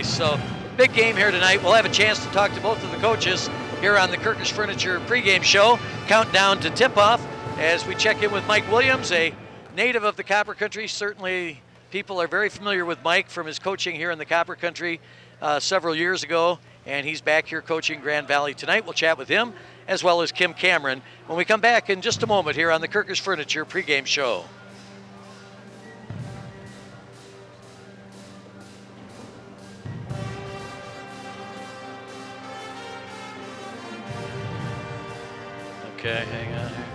So big game here tonight. We'll have a chance to talk to both of the coaches here on the Kirkus Furniture pregame show. Countdown to tip-off as we check in with Mike Williams, a native of the Copper Country. Certainly people are very familiar with Mike from his coaching here in the Copper Country several years ago, and he's back here coaching Grand Valley tonight. We'll chat with him as well as Kim Cameron when we come back in just a moment here on the Kirkus Furniture pregame show. Okay, hang on here.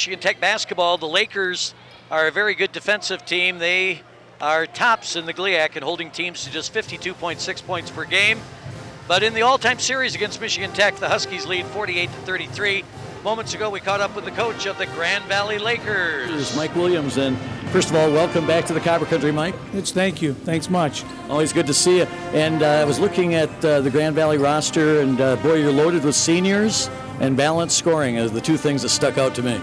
Michigan Tech basketball, the Lakers are a very good defensive team. They are tops in the GLIAC and holding teams to just 52.6 points per game. But in the all-time series against Michigan Tech, the Huskies lead 48-33. Moments ago, we caught up with the coach of the Grand Valley Lakers. Here's Mike Williams, and first of all, welcome back to the Copper Country, Mike. Thank you. Thanks much. Always good to see you. And I was looking at the Grand Valley roster, and boy, you're loaded with seniors and balanced scoring as the two things that stuck out to me.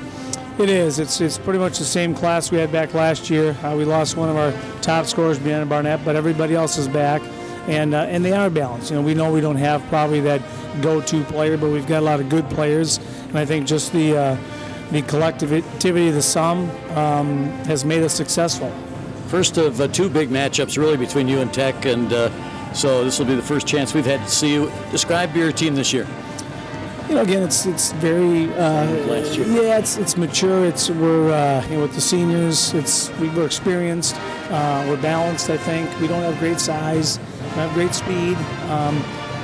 It is. It's pretty much the same class we had back last year. We lost one of our top scorers, Brianna Barnett, but everybody else is back, and they are balanced. We know we don't have probably that go-to player, but we've got a lot of good players, and I think just the collectivity of the sum has made us successful. First of two big matchups really between you and Tech, and so this will be the first chance we've had to see you. Describe your team this year. Again, it's very last year. Yeah, it's mature. We're with the seniors. We're experienced. We're balanced. I think we don't have great size, we have great speed,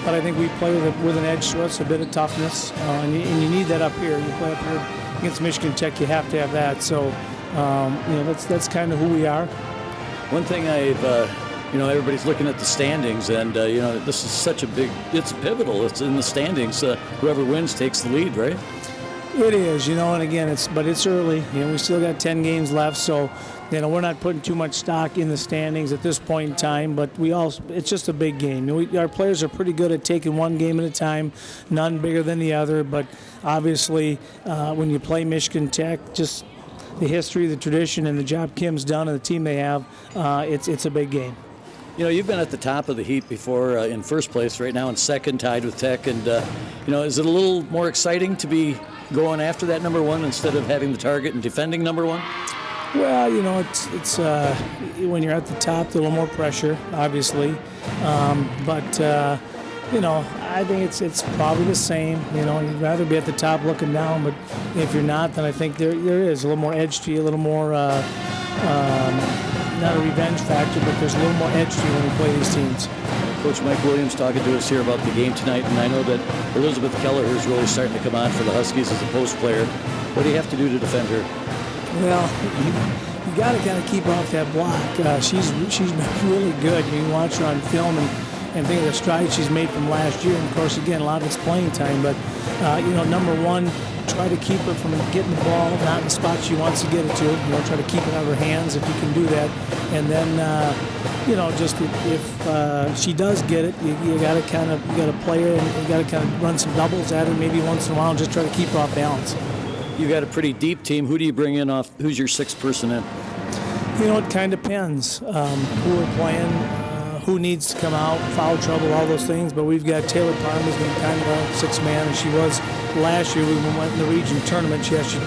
but I think we play with an edge to us, a bit of toughness, and you need that up here. You play up here against Michigan Tech, you have to have that. So that's kind of who we are. One thing everybody's looking at the standings, and this is such a big, it's pivotal. It's in the standings. Whoever wins takes the lead, right? It is, and again, it's early. We still got 10 games left, so we're not putting too much stock in the standings at this point in time. But it's just a big game. Our players are pretty good at taking one game at a time, none bigger than the other. But obviously, when you play Michigan Tech, just the history, the tradition, and the job Kim's done and the team they have, it's a big game. You've been at the top of the heap before in first place, right now in second, tied with Tech. And, is it a little more exciting to be going after that number one instead of having the target and defending number one? Well, it's when you're at the top, there's a little more pressure, obviously. But I think it's probably the same. You'd rather be at the top looking down, but if you're not, then I think there is a little more edge to you, a little more not a revenge factor, but there's a little more edge to you when you play these teams. Coach Mike Williams talking to us here about the game tonight, and I know that Elizabeth Kelleher is really starting to come on for the Huskies as a post player. What do you have to do to defend her? Well, you got to kind of keep off that block. She's been really good. You can watch her on film and think of the strides she's made from last year. And of course, again, a lot of it's playing time. But number one, try to keep her from getting the ball not in the spot she wants to get it to. Try to keep it out of her hands if you can do that. And then, just if she does get it, you got to play her and you got to kind of run some doubles at her maybe once in a while and just try to keep her off balance. You got a pretty deep team. Who do you bring in off? Who's your sixth person in? It kind of depends who we're playing, who needs to come out, foul trouble, all those things. But we've got Taylor Parma's been kind of a sixth man, and she was last year. We went in the region tournament. She actually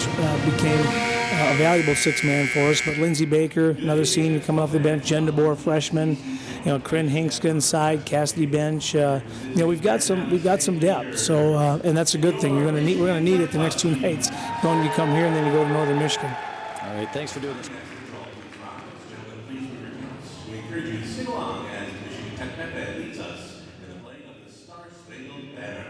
became a valuable sixth man for us. But Lindsey Baker, another senior coming off the bench, Jen DeBoer, freshman. Corinne Hinkska inside, Cassidy bench. We've got some depth. So and that's a good thing. We're going to need it the next two nights. When you come here and then you go to Northern Michigan. All right, thanks for doing this. We encourage you to sing along as Michigan Tech Pepe leads us in the playing of the Star Spangled Banner.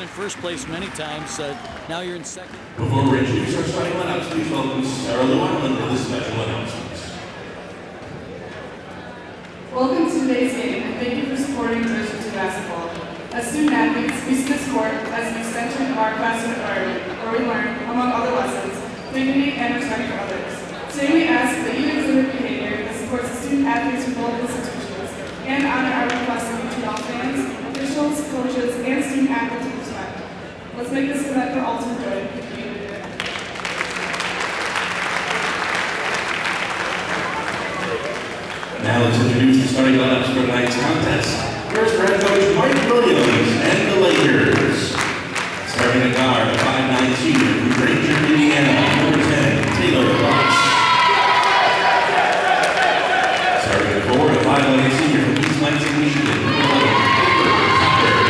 in first place many times. Now you're in second. Before we introduce our starting lineups, please welcome Sarah Llewellyn for the special announcements. Welcome to today's game, and thank you for supporting Division II basketball. As student athletes, we see this sport as an extension of our classroom environment, where we learn, among other lessons, dignity and respect for others. Today we ask that you exhibit behavior that supports the student athletes from both institutions, and honor our request to treat all fans, officials, coaches, and student athletes with respect. Let's make this event for ultimate joy. Now let's introduce the starting lineups for tonight's contest. First, head coach Mike Williams and the Lakers. Starting at guard, 5'9" senior from Granger, Indiana, number 10, Taylor Lutz. Starting at forward, a 5'11" senior from East Lansing, Michigan, number 11, Taylor.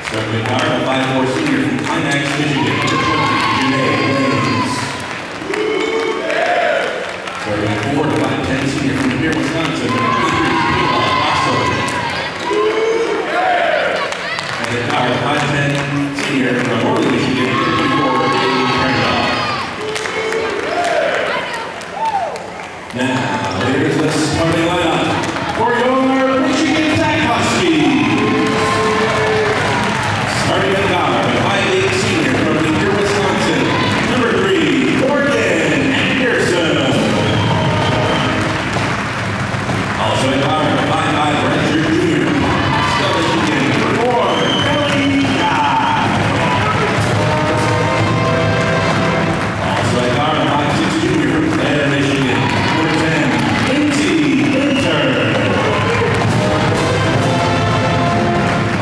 Starting at guard, a 5'4" senior from Climax, Michigan, number 20, Janae Williams. Starting at forward, a 5'10" senior from Pierre, Wisconsin, number 23, Kayla Dawson. And at guard, 5'10" senior from Northern Michigan, number 24, Kayla. Now, here's the starting lineup for your Michigan Tech Huskies. Starting at guard, a 5'8" senior from Pierre, Wisconsin, number 3, Morgan Anderson. Also at guard, a 5'5" redshirt junior from Still Michigan, number 4, Kelly Guy. Also at guard, a 5'6" junior from Clare, Michigan, number 10, Lindsey Baker.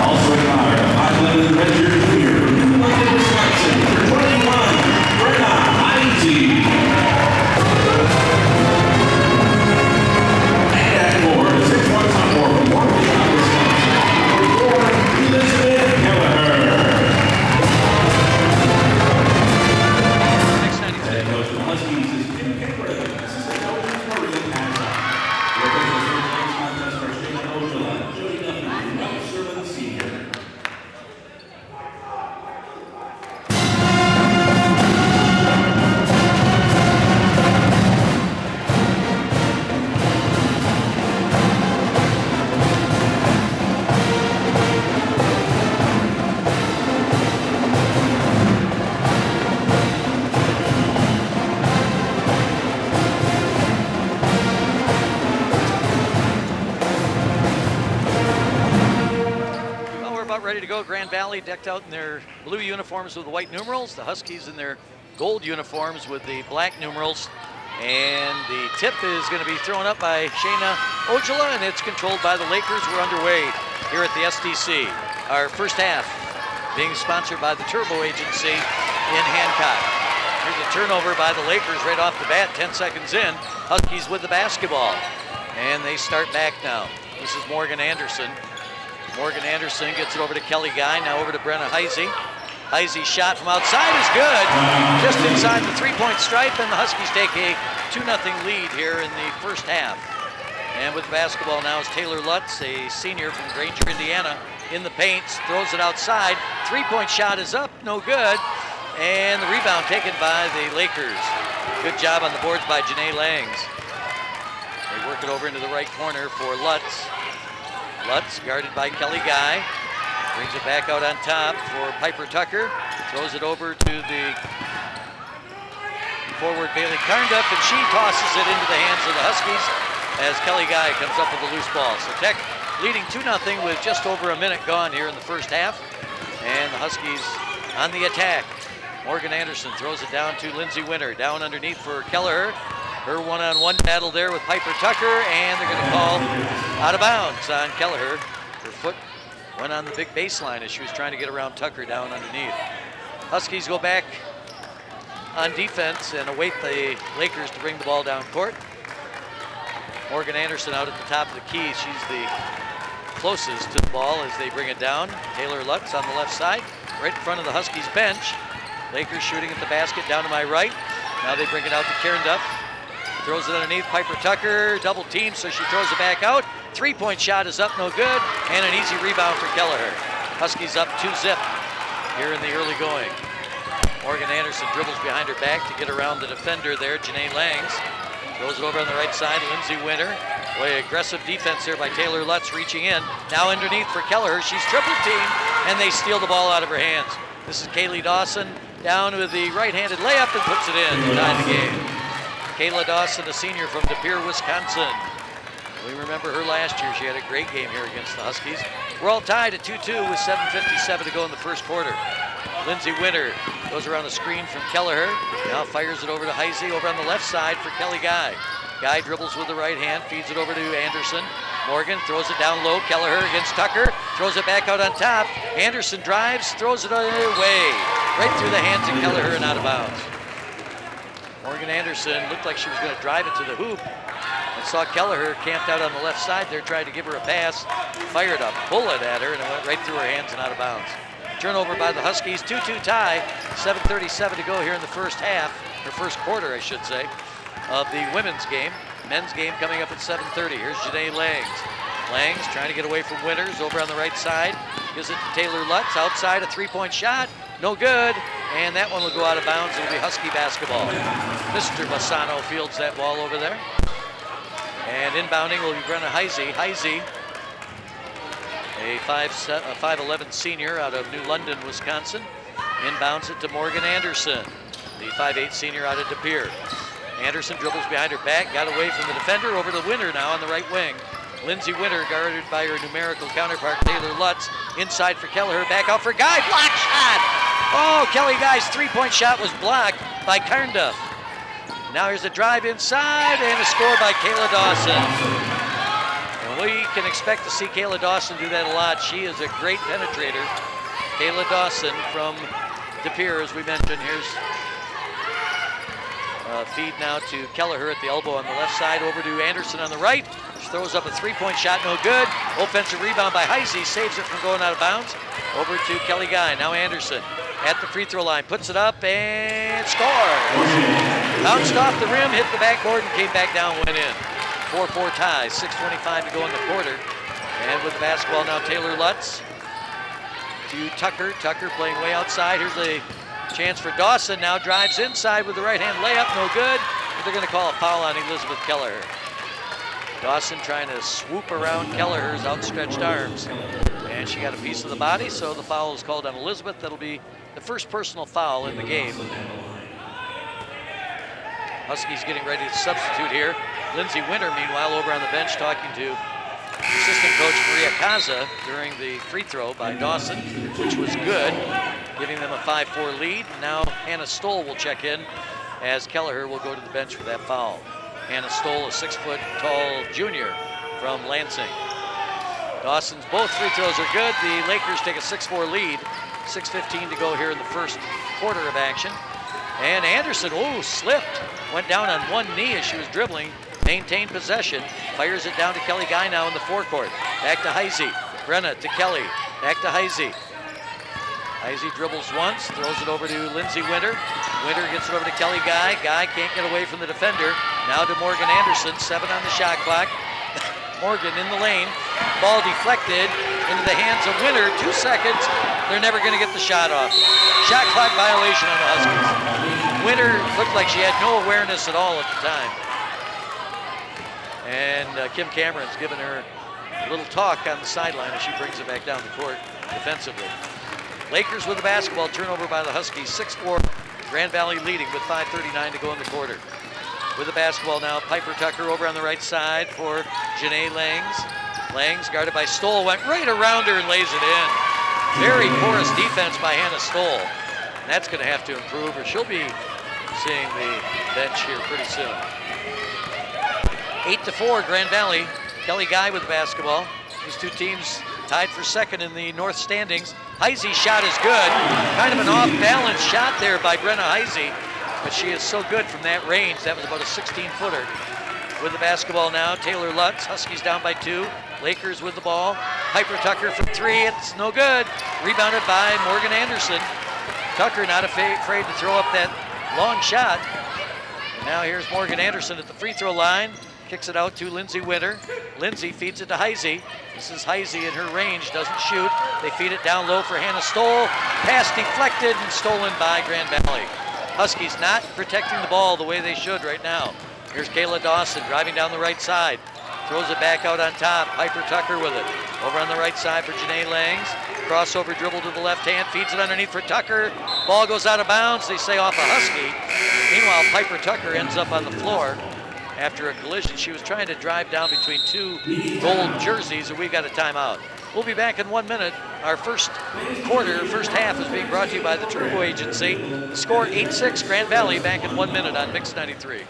Also at guard, a 5'11" redshirt junior from Lutz, Wisconsin, number 21, Brenna Heisey. And at 4, the 6'1" sophomore from Waukesha, Wisconsin, number 4, Elizabeth Kelleher. Head coach for the Huskies is Jim Pickering. Assistant coach is Maria Pasha. Representing the first contest are Shayna Ojala, Jody Duffy, and Ralph Sherman Sr. Well, we're about ready to go. Grand Valley decked out in their blue uniforms with the white numerals. The Huskies in their gold uniforms with the black numerals. And the tip is going to be thrown up by Shayna Ojala, and it's controlled by the Lakers. We're underway here at the SDC. Our first half being sponsored by the Turbo Agency in Hancock. Here's a turnover by the Lakers right off the bat, 10 seconds in. Huskies with the basketball. And they start back now. This is Morgan Anderson. Morgan Anderson gets it over to Kelly Guy, now over to Brenna Heisey. Heisey's shot from outside is good, just inside the three-point stripe, and the Huskies take a 2-0 lead here in the first half. And with the basketball now is Taylor Lutz, a senior from Granger, Indiana, in the paint, throws it outside. Three-point shot is up, no good, and the rebound taken by the Lakers. Good job on the boards by Janae Langs. They work it over into the right corner for Lutz. Lutz guarded by Kelly Guy. Brings it back out on top for Piper Tucker. Throws it over to the forward Bailey Carnduff, and she tosses it into the hands of the Huskies as Kelly Guy comes up with a loose ball. So Tech leading 2-0 with just over a minute gone here in the first half. And the Huskies on the attack. Morgan Anderson throws it down to Lindsey Winter. Down underneath for Kelleher. Her one-on-one battle there with Piper Tucker, and they're going to call out of bounds on Kelleher. Her foot went on the big baseline as she was trying to get around Tucker down underneath. Huskies go back on defense and await the Lakers to bring the ball down court. Morgan Anderson out at the top of the key. She's the closest to the ball as they bring it down. Taylor Lutz on the left side, right in front of the Huskies bench. Lakers shooting at the basket down to my right. Now they bring it out to Karen Duff. Throws it underneath, Piper Tucker, double team, so she throws it back out. Three-point shot is up, no good, and an easy rebound for Kelleher. Huskies up 2-zip here in the early going. Morgan Anderson dribbles behind her back to get around the defender there, Janae Langs. Throws it over on the right side, Lindsey Winter. Boy, aggressive defense here by Taylor Lutz reaching in. Now underneath for Kelleher, she's triple teamed, and they steal the ball out of her hands. This is Kayla Dawson down with the right-handed layup and puts it in to tie the game. Kayla Dawson, a senior from De Pere, Wisconsin. We remember her last year. She had a great game here against the Huskies. We're all tied at 2-2 with 7:57 to go in the first quarter. Lindsey Winter goes around the screen from Kelleher. Now fires it over to Heisey over on the left side for Kelly Guy. Guy dribbles with the right hand, feeds it over to Anderson. Morgan throws it down low. Kelleher against Tucker. Throws it back out on top. Anderson drives, throws it away. Right through the hands of Kelleher and out of bounds. Morgan Anderson looked like she was going to drive it to the hoop. And saw Kelleher camped out on the left side there, tried to give her a pass. Fired a bullet at her and it went right through her hands and out of bounds. Turnover by the Huskies, 2-2 tie. 7:37 to go here in the first half, or first quarter, I should say, of the women's game. Men's game coming up at 7:30. Here's Janae Langs. Langs trying to get away from Winters over on the right side. Gives it to Taylor Lutz. Outside, a three-point shot. No good. And that one will go out of bounds. It'll be Husky basketball. Mr. Bassano fields that ball over there. And inbounding will be Brenna Heisey. Heisey, a 5'11 senior out of New London, Wisconsin. Inbounds it to Morgan Anderson, the 5'8 senior out of De Pere. Anderson dribbles behind her back, got away from the defender, over to Winter now on the right wing. Lindsey Winter guarded by her numerical counterpart, Taylor Lutz. Inside for Kelleher, back out for Guy, block shot! Oh, Kelly Guy's three-point shot was blocked by Carnduff. Now here's a drive inside and a score by Kayla Dawson. And we can expect to see Kayla Dawson do that a lot. She is a great penetrator. Kayla Dawson from De Pere, as we mentioned. Here's feed now to Kelleher at the elbow on the left side, over to Anderson on the right. She throws up a three-point shot, no good. Offensive rebound by Heisey, saves it from going out of bounds. Over to Kelly Guy, now Anderson at the free throw line, puts it up and scores. Bounced off the rim, hit the backboard and came back down, went in. 4-4 tie, 6:25 to go in the quarter. And with the basketball now, Taylor Lutz to Tucker. Tucker playing way outside. Here's a chance for Dawson, now drives inside with the right hand layup, no good. But they're going to call a foul on Elizabeth Kelleher. Dawson trying to swoop around Kelleher's outstretched arms. And she got a piece of the body, so the foul is called on Elizabeth. That'll be the first personal foul in the game. Huskies getting ready to substitute here. Lindsey Winter, meanwhile, over on the bench talking to assistant coach Maria Kaza during the free throw by Dawson, which was good, giving them a 5-4 lead. Now Hannah Stoll will check in as Kelleher will go to the bench for that foul. Hannah Stoll, a 6-foot-tall junior from Lansing. Dawson's both free throws are good. The Lakers take a 6-4 lead. 6:15 to go here in the first quarter of action. And Anderson, slipped. Went down on one knee as she was dribbling. Maintained possession. Fires it down to Kelly Guy now in the forecourt. Back to Heisey. Brenna to Kelly. Back to Heisey. Heisey dribbles once, throws it over to Lindsey Winter. Winter gets it over to Kelly Guy. Guy can't get away from the defender. Now to Morgan Anderson, 7 on the shot clock. Morgan in the lane. Ball deflected into the hands of Winter. 2 seconds. They're never going to get the shot off. Shot clock violation on the Huskies. Winter looked like she had no awareness at all at the time. And Kim Cameron's giving her a little talk on the sideline as she brings it back down the court defensively. Lakers with the basketball, turnover by the Huskies, 6-4. Grand Valley leading with 5:39 to go in the quarter. With the basketball now, Piper Tucker over on the right side for Janae Langs. Langs guarded by Stoll, went right around her and lays it in. Very porous defense by Hannah Stoll. And that's going to have to improve, or she'll be seeing the bench here pretty soon. 8-4, Grand Valley. Kelly Guy with the basketball. These two teams tied for second in the North standings. Heisey's shot is good. Kind of an off-balance shot there by Brenna Heisey, but she is so good from that range. That was about a 16-footer. With the basketball now, Taylor Lutz. Huskies down by 2. Lakers with the ball. Piper Tucker from 3. It's no good. Rebounded by Morgan Anderson. Tucker not afraid to throw up that long shot. And now here's Morgan Anderson at the free throw line. Kicks it out to Lindsey Winter. Lindsey feeds it to Heisey. This is Heisey in her range, doesn't shoot. They feed it down low for Hannah Stoll. Pass deflected and stolen by Grand Valley. Huskies not protecting the ball the way they should right now. Here's Kayla Dawson driving down the right side. Throws it back out on top. Piper Tucker with it. Over on the right side for Janae Langs. Crossover dribble to the left hand. Feeds it underneath for Tucker. Ball goes out of bounds. They say off a Husky. Meanwhile, Piper Tucker ends up on the floor after a collision. She was trying to drive down between two gold jerseys, and we've got a timeout. We'll be back in 1 minute. Our first half is being brought to you by the Turbo Agency. The score 8-6 Grand Valley, back in 1 minute on Mix 93.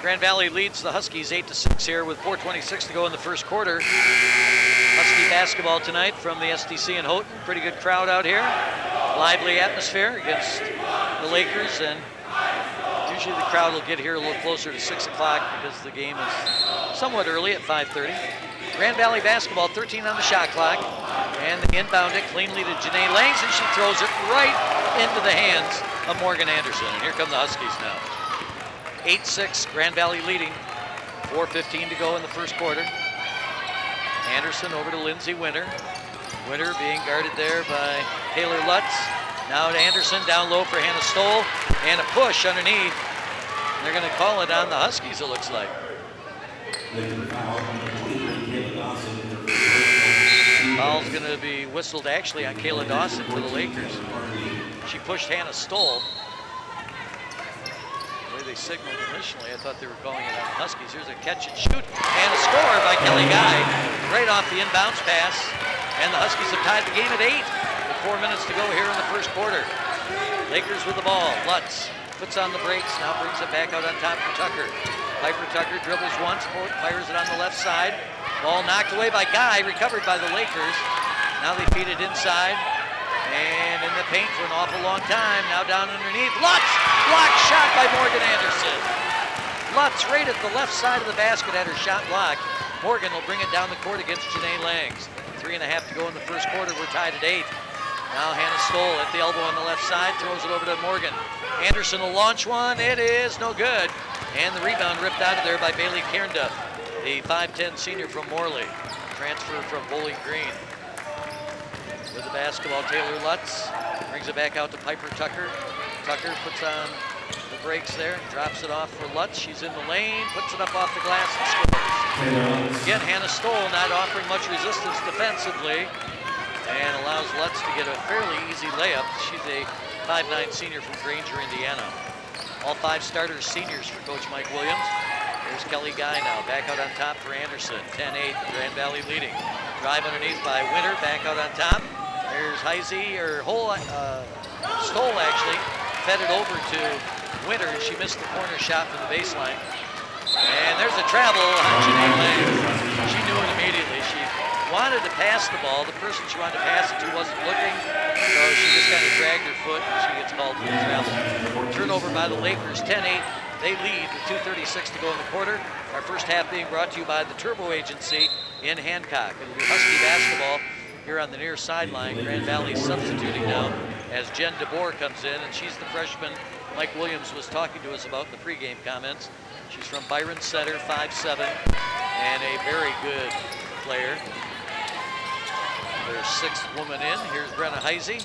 Grand Valley leads the Huskies 8-6 here with 4:26 to go in the first quarter. Husky basketball tonight from the SDC in Houghton. Pretty good crowd out here. Lively atmosphere against the Lakers, and usually the crowd will get here a little closer to 6 o'clock because the game is somewhat early at 5:30. Grand Valley basketball, 13 on the shot clock, and they inbound it cleanly to Janae Langs, and she throws it right into the hands of Morgan Anderson. And here come the Huskies now. 8-6, Grand Valley leading. 4:15 to go in the first quarter. Anderson over to Lindsey Winter. Winter being guarded there by Taylor Lutz. Now to Anderson, down low for Hannah Stoll, and a push underneath. They're going to call it on the Huskies, it looks like. Foul's going to be whistled actually on Kayla Dawson for the Lakers. She pushed Hannah Stoll. They signaled initially. I thought they were calling it on the Huskies. Here's a catch and shoot and a score by Kelly Guy right off the inbounds pass, and the Huskies have tied the game at 8 with 4 minutes to go here in the first quarter. Lakers with the ball. Lutz puts on the brakes, now brings it back out on top for Tucker. Piper Tucker dribbles once, fires it on the left side. Ball knocked away by Guy, recovered by the Lakers. Now they feed it inside. And in the paint for an awful long time. Now down underneath. Lutz! Blocked shot by Morgan Anderson. Lutz right at the left side of the basket had her shot blocked. Morgan will bring it down the court against Janae Langs. 3.5 to go in the first quarter. We're tied at 8. Now Hannah Stoll at the elbow on the left side. Throws it over to Morgan. Anderson will launch one. It is no good. And the rebound ripped out of there by Bailey Cairnduff, the 5'10 senior from Morley. Transfer from Bowling Green. With the basketball, Taylor Lutz brings it back out to Piper Tucker. Tucker puts on the brakes there, drops it off for Lutz. She's in the lane, puts it up off the glass and scores. Again, Hannah Stoll not offering much resistance defensively and allows Lutz to get a fairly easy layup. She's a 5'9 senior from Granger, Indiana. All 5 starters seniors for Coach Mike Williams. There's Kelly Guy now, back out on top for Anderson. 10-8, Grand Valley leading. Drive underneath by Winter, back out on top. There's Heisey, or Stoll actually, fed it over to Winter, and she missed the corner shot from the baseline. And there's a travel on Janae Lang. She knew it immediately. She wanted to pass the ball. The person she wanted to pass it to wasn't looking, so she just kind of dragged her foot, and she gets called for the travel. Turnover by the Lakers, 10-8. They lead with 2:36 to go in the quarter. Our first half being brought to you by the Turbo Agency in Hancock. It'll be Husky basketball here on the near sideline. Grand Valley substituting now as Jen DeBoer comes in, and she's the freshman Mike Williams was talking to us about in the pregame comments. She's from Byron Center, 5'7", and a very good player. Their 6th woman in. Here's Brenna Heisey.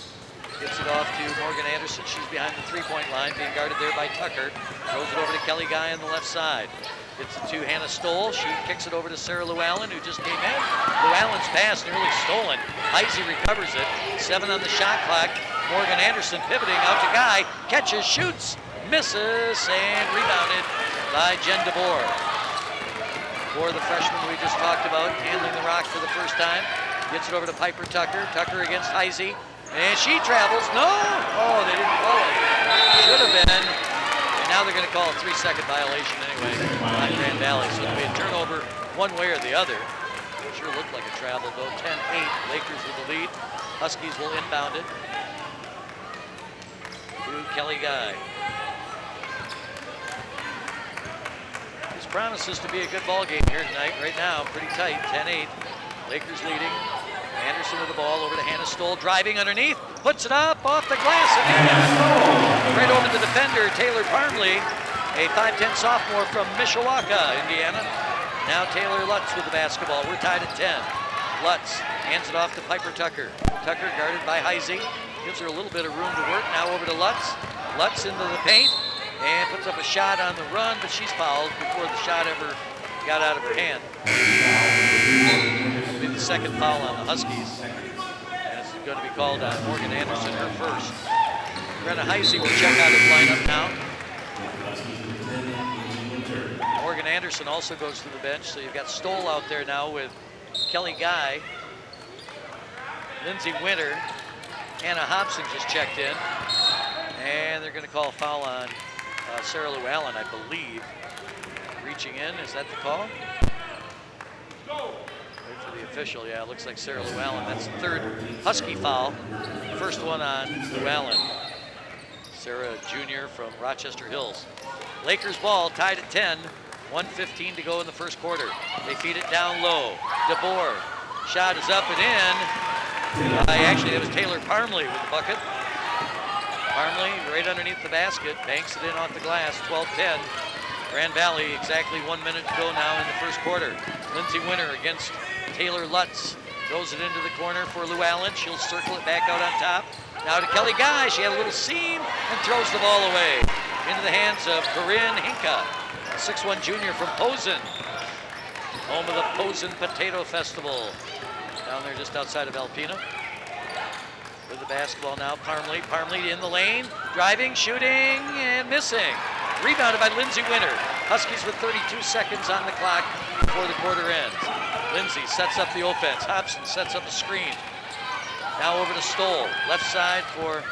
Gets it off to Morgan Anderson. She's behind the three-point line, being guarded there by Tucker. Throws it over to Kelly Guy on the left side. Gets it to Hannah Stoll. She kicks it over to Sarah Llewellyn, who just came in. Llewellyn's pass nearly stolen. Heisey recovers it. 7 on the shot clock. Morgan Anderson pivoting out to Guy. Catches, shoots, misses, and rebounded by Jen DeBoer. For the freshman we just talked about, handling the rock for the first time. Gets it over to Piper Tucker. Tucker against Heisey. And she travels. No! Oh, they didn't call it. Should have been. And now they're going to call a 3-second violation anyway on Grand Valley. So it'll be a turnover one way or the other. It sure looked like a travel though. 10-8. Lakers with the lead. Huskies will inbound it to Kelly Guy. This promises to be a good ball game here tonight. Right now, pretty tight. 10-8. Lakers leading. Anderson with the ball over to Hannah Stoll, driving underneath, puts it up off the glass and in. Right over the defender, Taylor Parmley, a 5'10" sophomore from Mishawaka, Indiana. Now Taylor Lutz with the basketball. We're tied at 10. Lutz hands it off to Piper Tucker. Tucker guarded by Heisey, gives her a little bit of room to work. Now over to Lutz. Lutz into the paint and puts up a shot on the run, but she's fouled before the shot ever got out of her hand. It'll be the second foul on the Huskies. And it's going to be called on Morgan Anderson, her first. Brenna Heisey will check out his lineup now. Morgan Anderson also goes to the bench, so you've got Stoll out there now with Kelly Guy. Lindsey Winter. Hannah Hobson just checked in. And they're going to call a foul on Sarah Llewellyn, I believe. Reaching in, is that the call? Wait for the official, yeah, it looks like Sarah Llewellyn. That's the third Husky foul. First one on Llewellyn. Sarah Jr. from Rochester Hills. Lakers ball tied at 10. 1:15 to go in the first quarter. They feed it down low. DeBoer, shot is up and in. Actually, it was Taylor Parmley with the bucket. Parmley right underneath the basket, banks it in off the glass, 12-10. Grand Valley, exactly 1 minute to go now in the first quarter. Lindsey Winter against Taylor Lutz. Throws it into the corner for Llewellyn. She'll circle it back out on top. Now to Kelly Guy. She had a little seam and throws the ball away into the hands of Corinne Hinka, a 6'1" junior from Posen, home of the Posen Potato Festival, down there just outside of Alpena. With the basketball now, Parmley. Parmley in the lane, driving, shooting, and missing. Rebounded by Lindsey Winter. Huskies with 32 seconds on the clock before the quarter ends. Lindsey sets up the offense. Hobson sets up a screen. Now over to Stoll. Left side for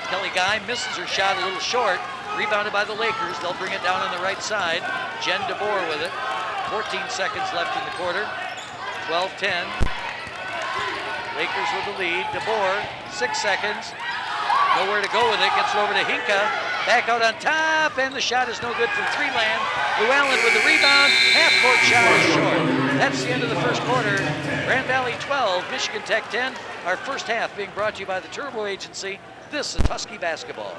Kelly Guy. Misses her shot a little short. Rebounded by the Lakers. They'll bring it down on the right side. Jen DeBoer with it. 14 seconds left in the quarter. 12-10. Lakers with the lead. DeBoer, 6 seconds. Nowhere to go with it. Gets it over to Hinka. Back out on top, and the shot is no good from 3 land. Llewellyn with the rebound. Half-court shot is short. That's the end of the first quarter. Grand Valley 12, Michigan Tech 10. Our first half being brought to you by the Turbo Agency. This is Husky basketball.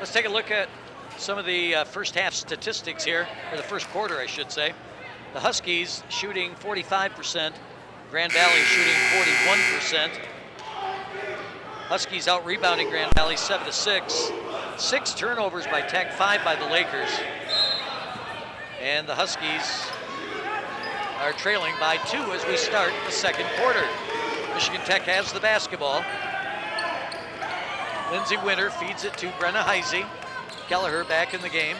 Let's take a look at some of the first half statistics here, or the first quarter, I should say. The Huskies shooting 45%, Grand Valley shooting 41%. Huskies out rebounding Grand Valley 7-6. 6 turnovers by Tech, 5 by the Lakers. And the Huskies are trailing by 2 as we start the second quarter. Michigan Tech has the basketball. Lindsey Winter feeds it to Brenna Heisey. Kelleher back in the game.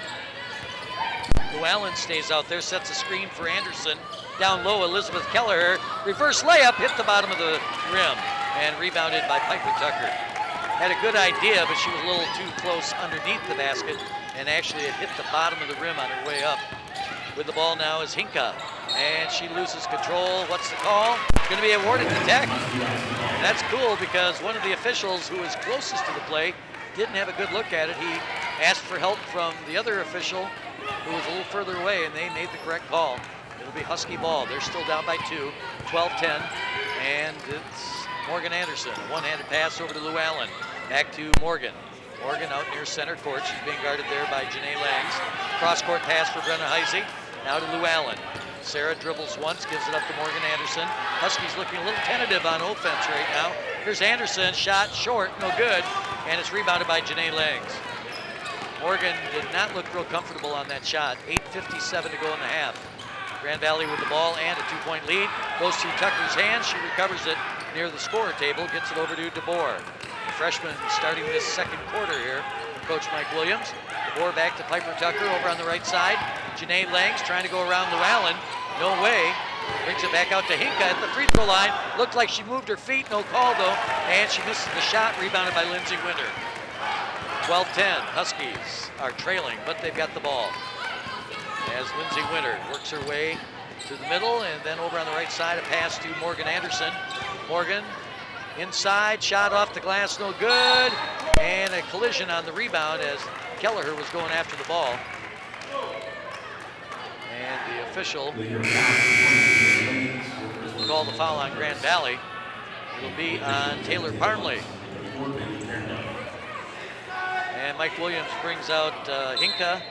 Llewellyn stays out there, sets a screen for Anderson. Down low, Elizabeth Kelleher. Reverse layup, hit the bottom of the rim, and rebounded by Piper Tucker. Had a good idea, but she was a little too close underneath the basket, and actually it hit the bottom of the rim on her way up. With the ball now is Hinka, and she loses control. What's the call? It's going to be awarded to Tech. And that's cool because one of the officials who was closest to the play didn't have a good look at it. He asked for help from the other official who was a little further away, and they made the correct call. It'll be Husky ball. They're still down by 2, 12-10, and it's Morgan Anderson. A one-handed pass over to Llewellyn. Back to Morgan. Morgan out near center court. She's being guarded there by Janae Langs. Cross-court pass for Brenna Heisey. Now to Llewellyn. Sarah dribbles once, gives it up to Morgan Anderson. Huskies looking a little tentative on offense right now. Here's Anderson, shot short, no good, and it's rebounded by Janae Langs. Morgan did not look real comfortable on that shot. 8:57 to go in the half. Grand Valley with the ball and a 2-point lead. Goes through Tucker's hands. She recovers it near the scorer table. Gets it over to DeBoer. The freshman starting this second quarter here. Coach Mike Williams. DeBoer back to Piper Tucker over on the right side. Janae Langs trying to go around Llewellyn. No way. Brings it back out to Hinka at the free throw line. Looked like she moved her feet. No call though. And she misses the shot. Rebounded by Lindsey Winter. 12-10. Huskies are trailing, but they've got the ball. As Lindsey Winter works her way to the middle, and then over on the right side, a pass to Morgan Anderson. Morgan inside, shot off the glass, no good, and a collision on the rebound as Kelleher was going after the ball. And the official will call the foul on Grand Valley. It'll be on Taylor Parmley. And Mike Williams brings out Hinka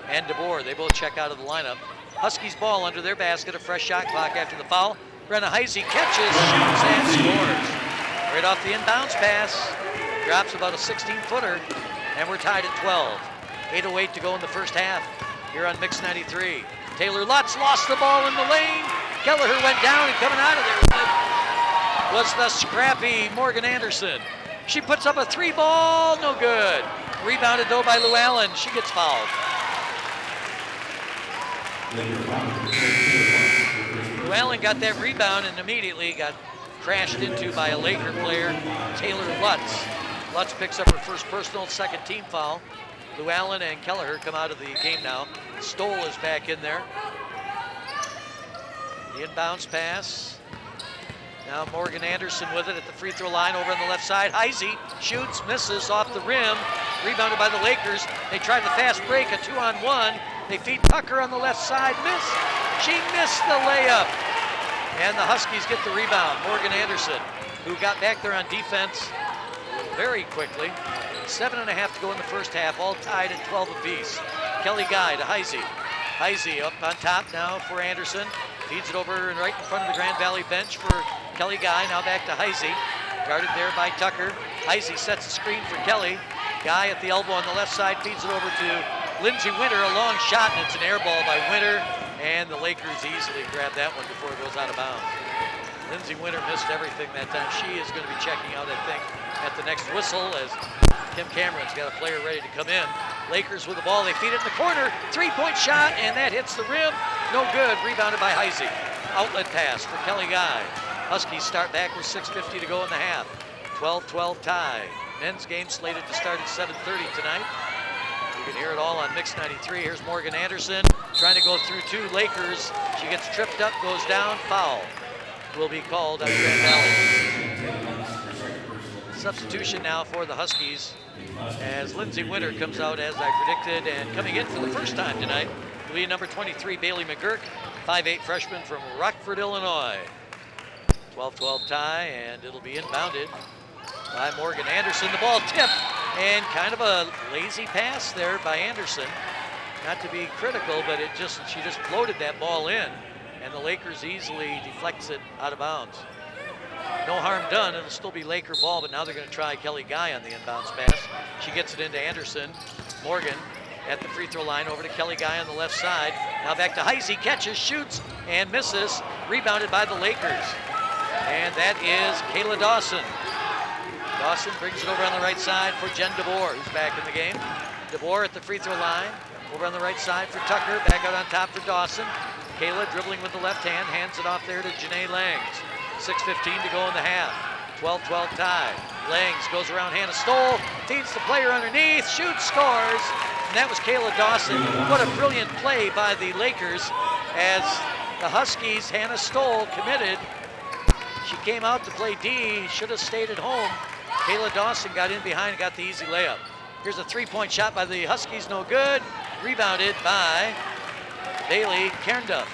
and DeBoer. They both check out of the lineup. Huskies ball under their basket, a fresh shot clock after the foul. Brenna Heisey catches, shoots, and scores. Right off the inbounds pass. Drops about a 16-footer, and we're tied at 12. 8:08 to go in the first half here on Mix 93. Taylor Lutz lost the ball in the lane. Kelleher went down, and coming out of there was the scrappy Morgan Anderson. She puts up a 3-ball, no good. Rebounded though by Llewellyn. She gets fouled. Llewellyn got that rebound and immediately got crashed into by a Laker player, Taylor Lutz. Lutz picks up her first personal, second team foul. Llewellyn and Kelleher come out of the game now. Stoll is back in there. The inbounds pass. Now Morgan Anderson with it at the free throw line over on the left side. Heisey shoots, misses off the rim. Rebounded by the Lakers. They try the fast break, a 2-on-1. They feed Tucker on the left side, miss. She missed the layup. And the Huskies get the rebound. Morgan Anderson, who got back there on defense very quickly. 7.5 to go in the first half, all tied at 12 apiece. Kelly Guy to Heisey. Heisey up on top now for Anderson. Feeds it over and right in front of the Grand Valley bench for Kelly Guy. Now back to Heisey. Guarded there by Tucker. Heisey sets the screen for Kelly. Guy at the elbow on the left side feeds it over to Lindsey Winter. A long shot, and it's an air ball by Winter. And the Lakers easily grab that one before it goes out of bounds. Lindsey Winter missed everything that time. She is going to be checking out, I think, at the next whistle as Kim Cameron's got a player ready to come in. Lakers with the ball. They feed it in the corner. 3-point shot, and that hits the rim. No good. Rebounded by Heisey. Outlet pass for Kelly Guy. Huskies start back with 6:50 to go in the half. 12-12 tie. Men's game slated to start at 7:30 tonight. You can hear it all on Mix 93. Here's Morgan Anderson trying to go through 2 Lakers. She gets tripped up, goes down, foul will be called on Grand Valley. Substitution now for the Huskies as Lindsey Winter comes out as I predicted, and coming in for the first time tonight will be number 23, Bailey McGurk, 5'8" freshman from Rockford, Illinois. 12-12 tie, and it'll be inbounded by Morgan Anderson. The ball tipped, and kind of a lazy pass there by Anderson. Not to be critical, but she just floated that ball in, and the Lakers easily deflects it out of bounds. No harm done. It'll still be Laker ball, but now they're going to try Kelly Guy on the inbounds pass. She gets it into Anderson. Morgan at the free throw line. Over to Kelly Guy on the left side. Now back to Heisey, catches, shoots, and misses. Rebounded by the Lakers. And that is Kayla Dawson. Dawson brings it over on the right side for Jen DeBoer, who's back in the game. DeBoer at the free throw line. Over on the right side for Tucker. Back out on top for Dawson. Kayla dribbling with the left hand. Hands it off there to Janae Langs. 6:15 to go in the half. 12-12 tie. Langs goes around Hannah Stoll. Feeds the player underneath. Shoots, scores. And that was Kayla Dawson. What a brilliant play by the Lakers as the Huskies, Hannah Stoll committed. She came out to play D. Should have stayed at home. Kayla Dawson got in behind and got the easy layup. Here's a three-point shot by the Huskies, no good. Rebounded by Bailey Cairnduff.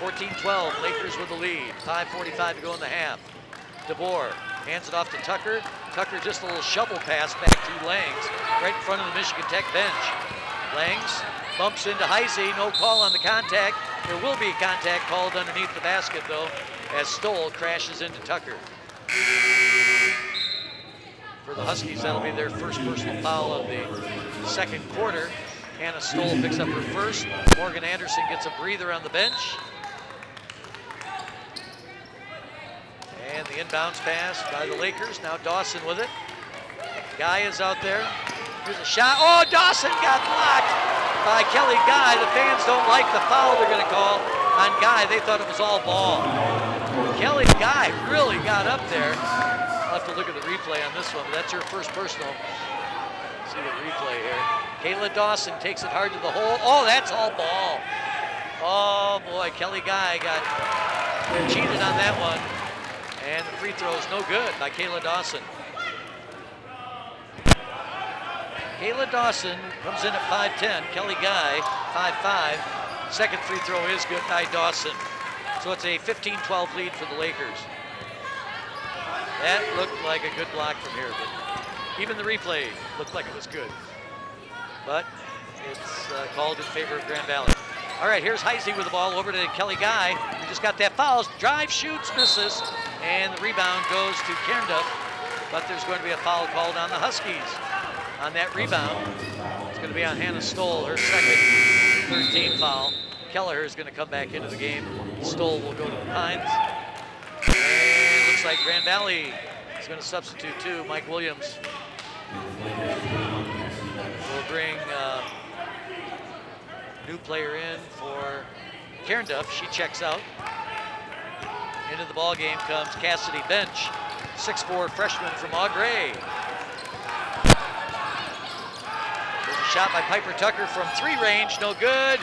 14-12, Lakers with the lead. 5:45 to go in the half. DeBoer hands it off to Tucker. Tucker just a little shovel pass back to Langs, right in front of the Michigan Tech bench. Langs bumps into Heisey, no call on the contact. There will be contact called underneath the basket though, as Stoll crashes into Tucker. For the Huskies, that'll be their first personal foul of the second quarter. Hannah Stoll picks up her first. Morgan Anderson gets a breather on the bench. And the inbounds pass by the Lakers. Now Dawson with it. Guy is out there. Here's a shot. Oh, Dawson got blocked by Kelly Guy. The fans don't like the foul they're going to call on Guy. They thought it was all ball. Kelly Guy really got up there. I'll have to look at the replay on this one, but that's her first personal. See the replay here. Kayla Dawson takes it hard to the hole. Oh, that's all ball. Oh boy, Kelly Guy got cheated on that one. And the free throw is no good by Kayla Dawson. Kayla Dawson comes in at 5'10". Kelly Guy, 5'5". Second free throw is good by Dawson. So it's a 15-12 lead for the Lakers. That looked like a good block from here, but even the replay looked like it was good. But it's called in favor of Grand Valley. All right, here's Heisey with the ball over to Kelly Guy, who just got that foul. Drive, shoots, misses, and the rebound goes to Cairnduff. But there's going to be a foul called on the Huskies on that rebound. It's going to be on Hannah Stoll, her second, third team foul. Kelleher is going to come back into the game. Stoll will go to the Pines. And it looks like Grand Valley is going to substitute too. Mike Williams will bring new player in for Cairnduff. She checks out. Into the ball game comes Cassidy Bench, 6'4" freshman from Augrey. There's a shot by Piper Tucker from three range, no good.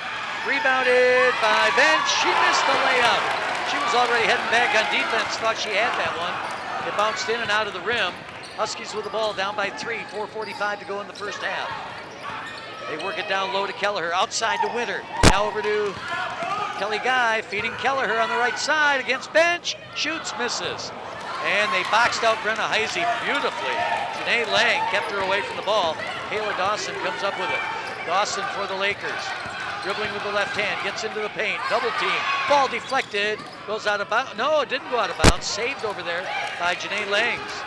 Rebounded by Bench. She missed the layup. She was already heading back on defense, thought she had that one. It bounced in and out of the rim. Huskies with the ball down by 3, 4:45 to go in the first half. They work it down low to Kelleher, outside to Winter. Now over to Kelly Guy, feeding Kelleher on the right side against Bench. Shoots, misses. And they boxed out Brenna Heisey beautifully. Janae Lang kept her away from the ball. Kayla Dawson comes up with it. Dawson for the Lakers. Dribbling with the left hand, gets into the paint, double team. Ball deflected, goes out of bounds. No, it didn't go out of bounds. Saved over there by Janae Langs.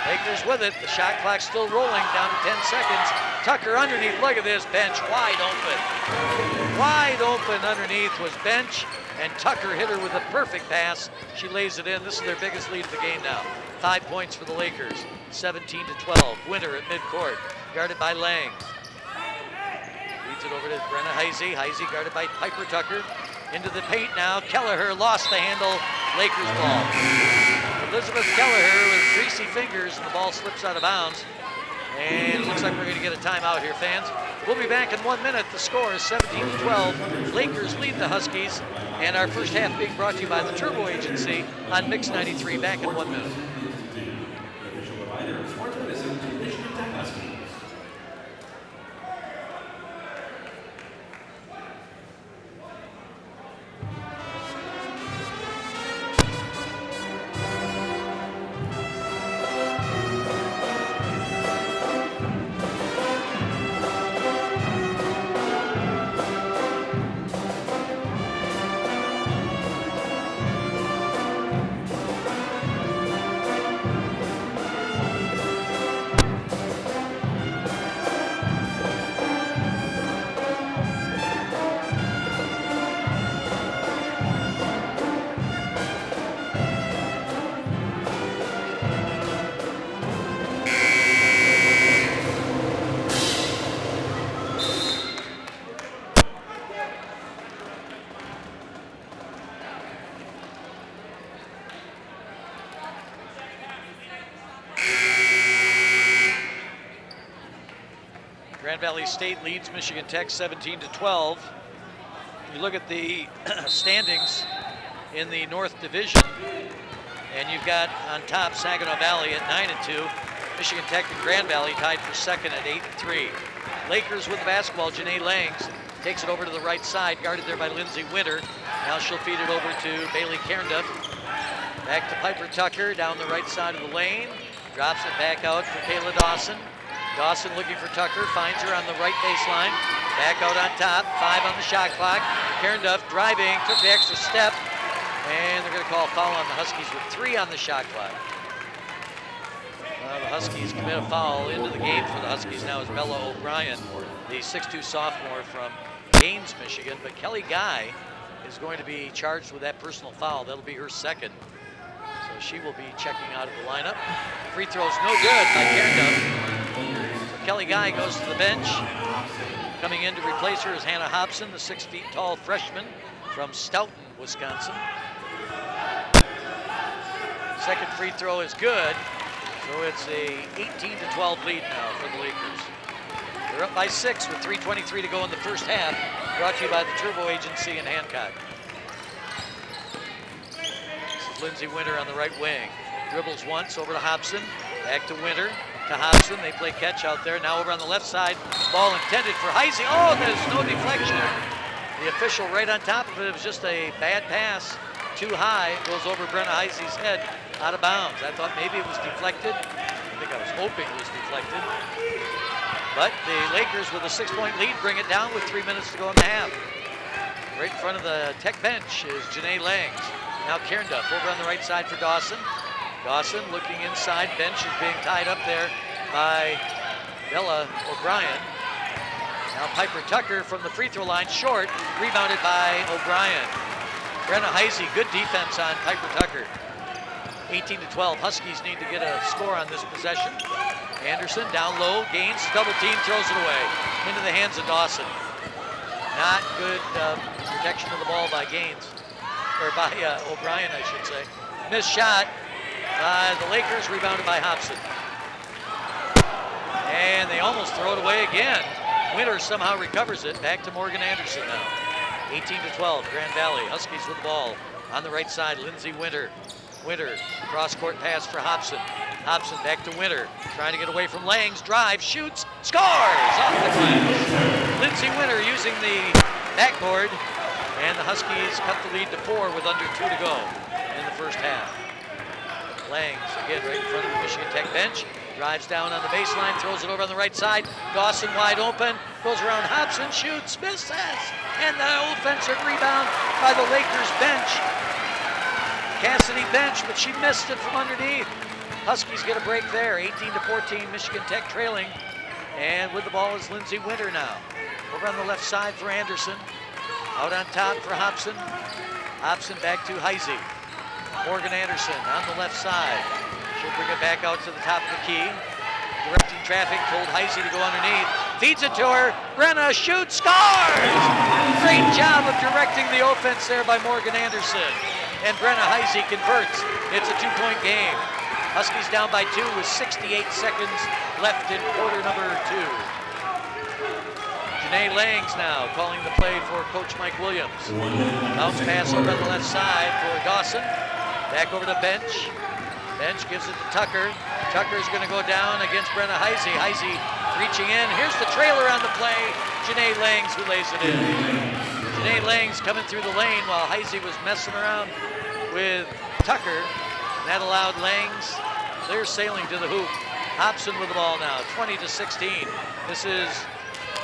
Lakers with it. The shot clock still rolling, down to 10 seconds. Tucker underneath. Look at this. Bench wide open. Wide open underneath was Bench, and Tucker hit her with a perfect pass. She lays it in. This is their biggest lead of the game now. 5 points for the Lakers. 17-12. Winter at midcourt, guarded by Langs. Leads it over to Brenna Heisey. Heisey guarded by Piper Tucker. Into the paint now. Kelleher lost the handle. Lakers ball. Elizabeth Kelleher with greasy fingers, and the ball slips out of bounds. And it looks like we're going to get a timeout here, fans. We'll be back in 1 minute. The score is 17-12. Lakers lead the Huskies. And our first half being brought to you by the Turbo Agency on Mix 93. Back in 1 minute. Official provider of sports medicine to Michigan Tech Huskies. Grand Valley State leads Michigan Tech 17-12. You look at the standings in the North Division, and you've got on top Saginaw Valley at 9-2. Michigan Tech and Grand Valley tied for second at 8-3. Lakers with the basketball. Janae Langs takes it over to the right side, guarded there by Lindsey Winter. Now she'll feed it over to Bailey Cairnduff. Back to Piper Tucker down the right side of the lane. Drops it back out for Kayla Dawson. Dawson looking for Tucker, finds her on the right baseline. Back out on top, 5 on the shot clock. Cairnduff driving, took the extra step, and they're going to call a foul on the Huskies with 3 on the shot clock. The Huskies commit a foul into the game for the Huskies now is Bella O'Brien, the 6'2 sophomore from Gaines, Michigan. But Kelly Guy is going to be charged with that personal foul. That'll be her second. So she will be checking out of the lineup. Free throw's no good by Cairnduff. So Kelly Guy goes to the bench. Coming in to replace her is Hannah Hobson, the 6 feet tall freshman from Stoughton, Wisconsin. Second free throw is good. So it's a 18-12 lead now for the Lakers. They're up by 6 with 3:23 to go in the first half. Brought to you by the Turbo Agency in Hancock. This is Lindsey Winter on the right wing. Dribbles once over to Hobson. Back to Winter. To Hobson. They play catch out there. Now over on the left side. Ball intended for Heisey. Oh, there's no deflection. The official right on top of it. It was just a bad pass. Too high. Goes over Brenna Heisey's head. Out of bounds. I thought maybe it was deflected. I think I was hoping it was deflected. But the Lakers with a 6-point lead bring it down with 3 minutes to go in the half. Right in front of the Tech bench is Janae Langs. Now Cairnduff over on the right side for Dawson. Dawson looking inside. Bench is being tied up there by Bella O'Brien. Now Piper Tucker from the free throw line short. Rebounded by O'Brien. Brenna Heisey, good defense on Piper Tucker. 18-12. Huskies need to get a score on this possession. Anderson down low, Gaines, double team, throws it away into the hands of Dawson. Not good protection of the ball by Gaines, or by O'Brien, I should say. Missed shot by the Lakers, rebounded by Hobson. And they almost throw it away again. Winter somehow recovers it. Back to Morgan Anderson now. 18-12, Grand Valley. Huskies with the ball on the right side. Lindsey Winter. Winter, cross-court pass for Hobson. Hobson back to Winter, trying to get away from Langs. Drive, shoots, scores off the glass. Lindsey Winter using the backboard, and the Huskies cut the lead to 4 with under 2 to go in the first half. Langs again right in front of the Michigan Tech bench. Drives down on the baseline, throws it over on the right side. Dawson wide open, goes around Hobson, shoots, misses, and the offensive rebound by the Lakers bench. Cassidy bench, but she missed it from underneath. Huskies get a break there, 18-14, Michigan Tech trailing. And with the ball is Lindsey Winter now. Over on the left side for Anderson. Out on top for Hobson. Hobson back to Heisey. Morgan Anderson on the left side. She'll bring it back out to the top of the key. Directing traffic, told Heisey to go underneath. Feeds it to her. Brenna shoots, scores! Great job of directing the offense there by Morgan Anderson. And Brenna Heisey converts. It's a 2-point game. Huskies down by 2 with 68 seconds left in quarter number 2. Janae Langs now calling the play for Coach Mike Williams. Bounce pass over on the left side for Dawson. Back over to Bench. Bench gives it to Tucker. Tucker's going to go down against Brenna Heisey. Heisey reaching in. Here's the trailer on the play. Janae Langs who lays it in. Janae Langs coming through the lane while Heisey was messing around with Tucker. And that allowed Langs clear sailing to the hoop. Hobson with the ball now, 20-16. This is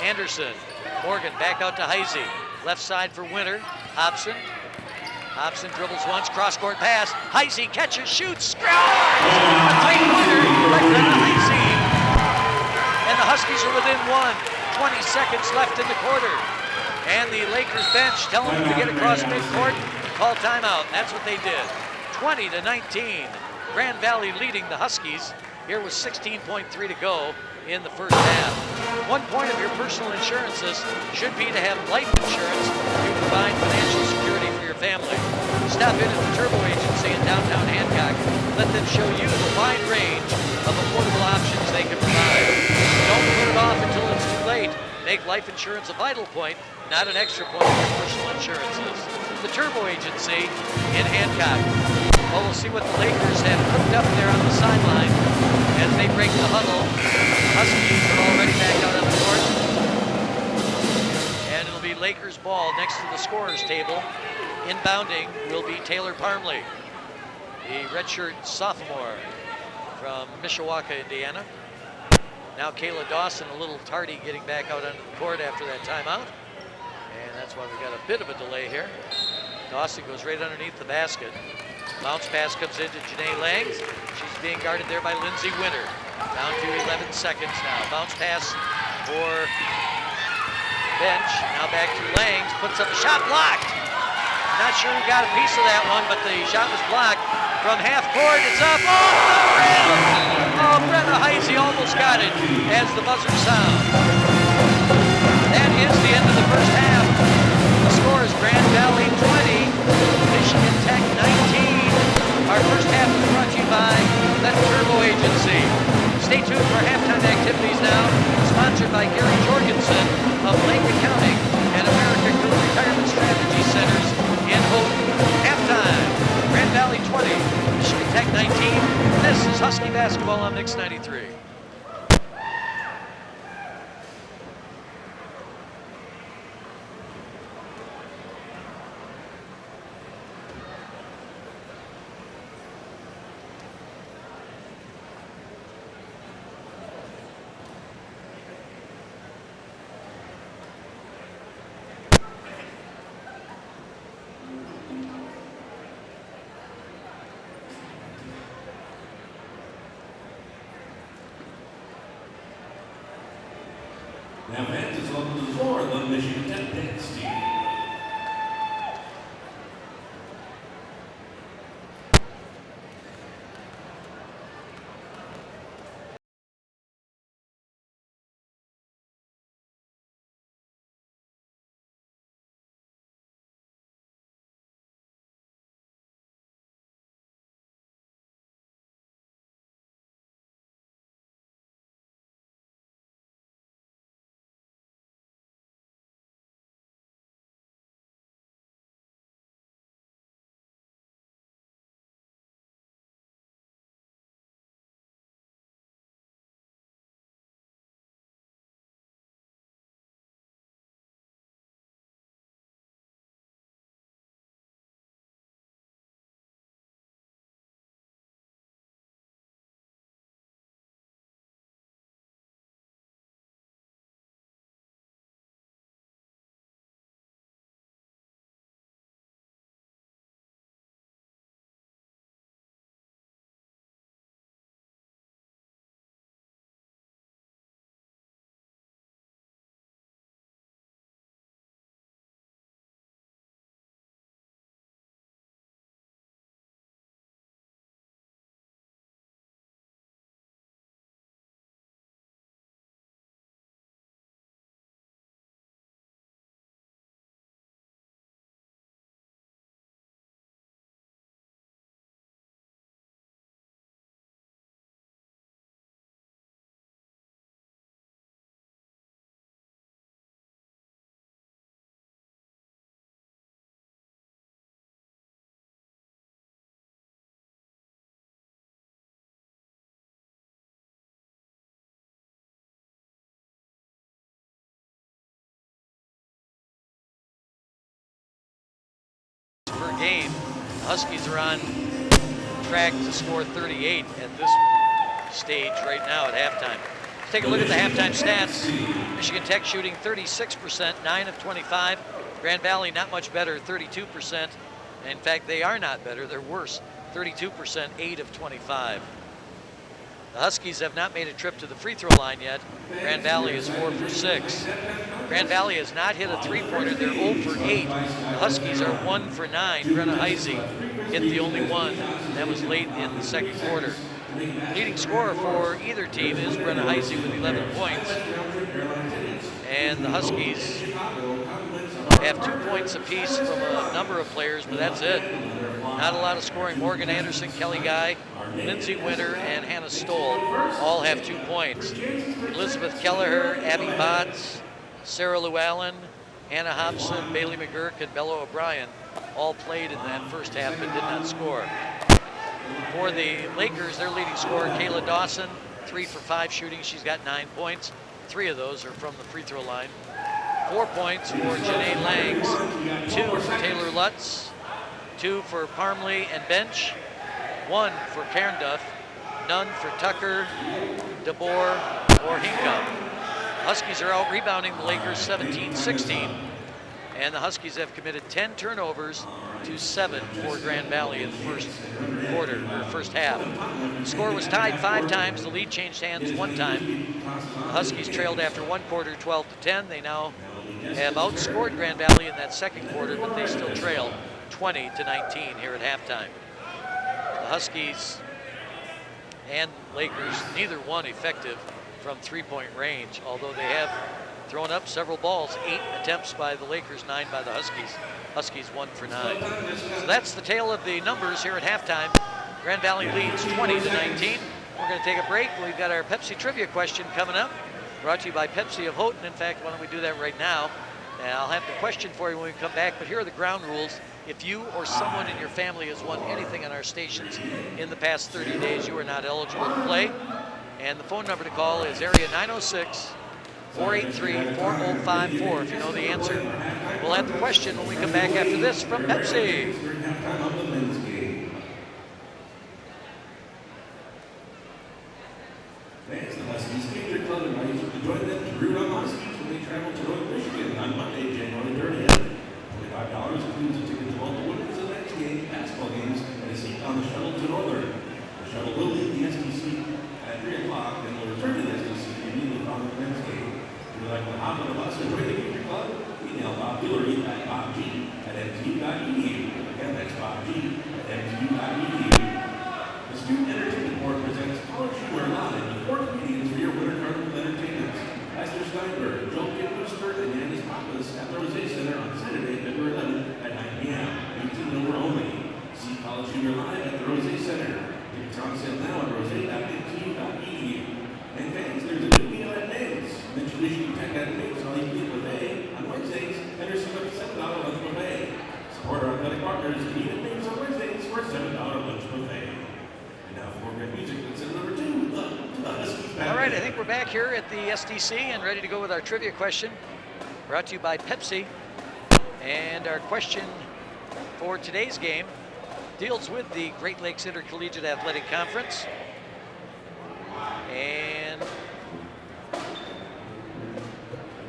Anderson. Morgan back out to Heisey. Left side for Winter. Hobson. Hobson dribbles once, cross-court pass. Heisey catches, shoots, scores! A three-pointer by Brenna Heisey. And the Huskies are within 1. 20 seconds left in the quarter. And the Lakers bench telling them to get across midcourt, call timeout. That's what they did. 20-19. Grand Valley leading the Huskies. Here with 16.3 to go in the first half. 1 point of your personal insurances should be to have life insurance to provide financial security for your family. Stop in at the Turbo Agency in downtown Hancock. Let them show you the wide range of affordable options they can provide. Don't put it off until it's too late. Make life insurance a vital point, not an extra point for personal insurances. The Turbo Agency in Hancock. Well, we'll see what the Lakers have cooked up there on the sideline as they break the huddle. Huskies are already back out on the court. And it'll be Lakers ball next to the scorer's table. Inbounding will be Taylor Parmley, the redshirt sophomore from Mishawaka, Indiana. Now Kayla Dawson, a little tardy, getting back out onto the court after that timeout. And that's why we got a bit of a delay here. Dawson goes right underneath the basket. Bounce pass comes into Janae Langs. She's being guarded there by Lindsey Winter. Down to 11 seconds now. Bounce pass for Bench. Now back to Langs. Puts up a shot, blocked. Not sure who got a piece of that one, but the shot was blocked. From half court, it's up. Oh, the rim! Oh, Brenna Heisey almost got it as the buzzer sounds. That is the end of the first half. The score is Grand Valley 20, Michigan Tech 19. Our first half is brought to you by the Turbo Agency. Stay tuned for halftime activities now, sponsored by Gary Jorgensen of Lake Accounting and American Group Retirement Strategy Centers in Houghton. Halftime, Grand Valley 20, Michigan Tech 19. This is Husky basketball on Mix 93. Now fans, is welcome to the floor, the Michigan Tech dance team. Per game, the Huskies are on track to score 38 at this stage right now at halftime. Let's take a look at the halftime stats. Michigan Tech shooting 36%, 9 of 25. Grand Valley not much better, 32%. In fact, they are not better, they're worse, 32%, 8 of 25. The Huskies have not made a trip to the free throw line yet. Grand Valley is 4 for 6. Grand Valley has not hit a three-pointer. They're 0 for 8. The Huskies are 1 for 9. Brenna Heisey hit the only one. That was late in the second quarter. Leading scorer for either team is Brenna Heisey with 11 points. And the Huskies have 2 points apiece from a number of players, but that's it. Not a lot of scoring. Morgan Anderson, Kelly Guy, Lindsey Winter, and Hannah Stoll all have 2 points. Elizabeth Kelleher, Abby Botts, Sarah Lou Allen, Hannah Hobson, Bailey McGurk, and Bella O'Brien all played in that first half but did not score. For the Lakers, their leading scorer, Kayla Dawson, 3 for 5 shooting. She's got 9 points. 3 of those are from the free throw line. 4 points for Janae Langs, 2 for Taylor Lutz, 2 for Parmley and Bench, 1 for Cairnduff, none for Tucker, DeBoer, or Hinkle. Huskies are out rebounding the Lakers 17-16, and the Huskies have committed 10 turnovers to 7 for Grand Valley in the first quarter, or first half. The score was tied 5 times. The lead changed hands 1 time. The Huskies trailed after 1 quarter 12-10. They now have outscored Grand Valley in that second quarter, but they still trail 20-19 here at halftime. The Huskies and Lakers, neither one effective from 3-point range, although they have thrown up several balls. 8 attempts by the Lakers, 9 by the Huskies. Huskies 1 for 9. So that's the tale of the numbers here at halftime. Grand Valley leads 20-19. We're going to take a break. We've got our Pepsi trivia question coming up, brought to you by Pepsi of Houghton. In fact, why don't we do that right now? And I'll have the question for you when we come back, but here are the ground rules. If you or someone in your family has won anything on our stations in the past 30 days, you are not eligible to play. And the phone number to call is area 906-483-4054 if you know the answer. We'll have the question when we come back after this from Pepsi. Fans, the Huskies Skater Club invites you to join them to root on Huskies when they travel to North Michigan on Monday, January 30th. $25 includes a ticket to all the women's and men's basketball games and a seat on the shuttle to Northern. The shuttle will leave the SDC at 3 o'clock and will return to the SDC immediately following the men's game. If you'd like to hop on the bus and join the Skater Club, email Bob Hillary at bobg@mtu.edu. Again, that's bobg@mtu.edu. The Student Entertainment Board presents College Humor Live with 4 comedians for your Winter Carnival entertainment. Esther Steinberg, Joel K. Booster, and Yanis Papas at the Rosé Center on Saturday, February 11th at 9 p.m. 18 number only. See College Humor Live at the Rosé Center. Tickets are on sale now at rosé.mtu.edu. And fans, there's a new meal at Names. Mitsubishi Tech at Names all you can eat buffet on Wednesdays, and there's some $7 lunch buffet. Support our athletic partners and eat at Names on Wednesdays for a $7 lunch buffet. All right, I think we're back here at the SDC and ready to go with our trivia question, brought to you by Pepsi. And our question for today's game deals with the Great Lakes Intercollegiate Athletic Conference. And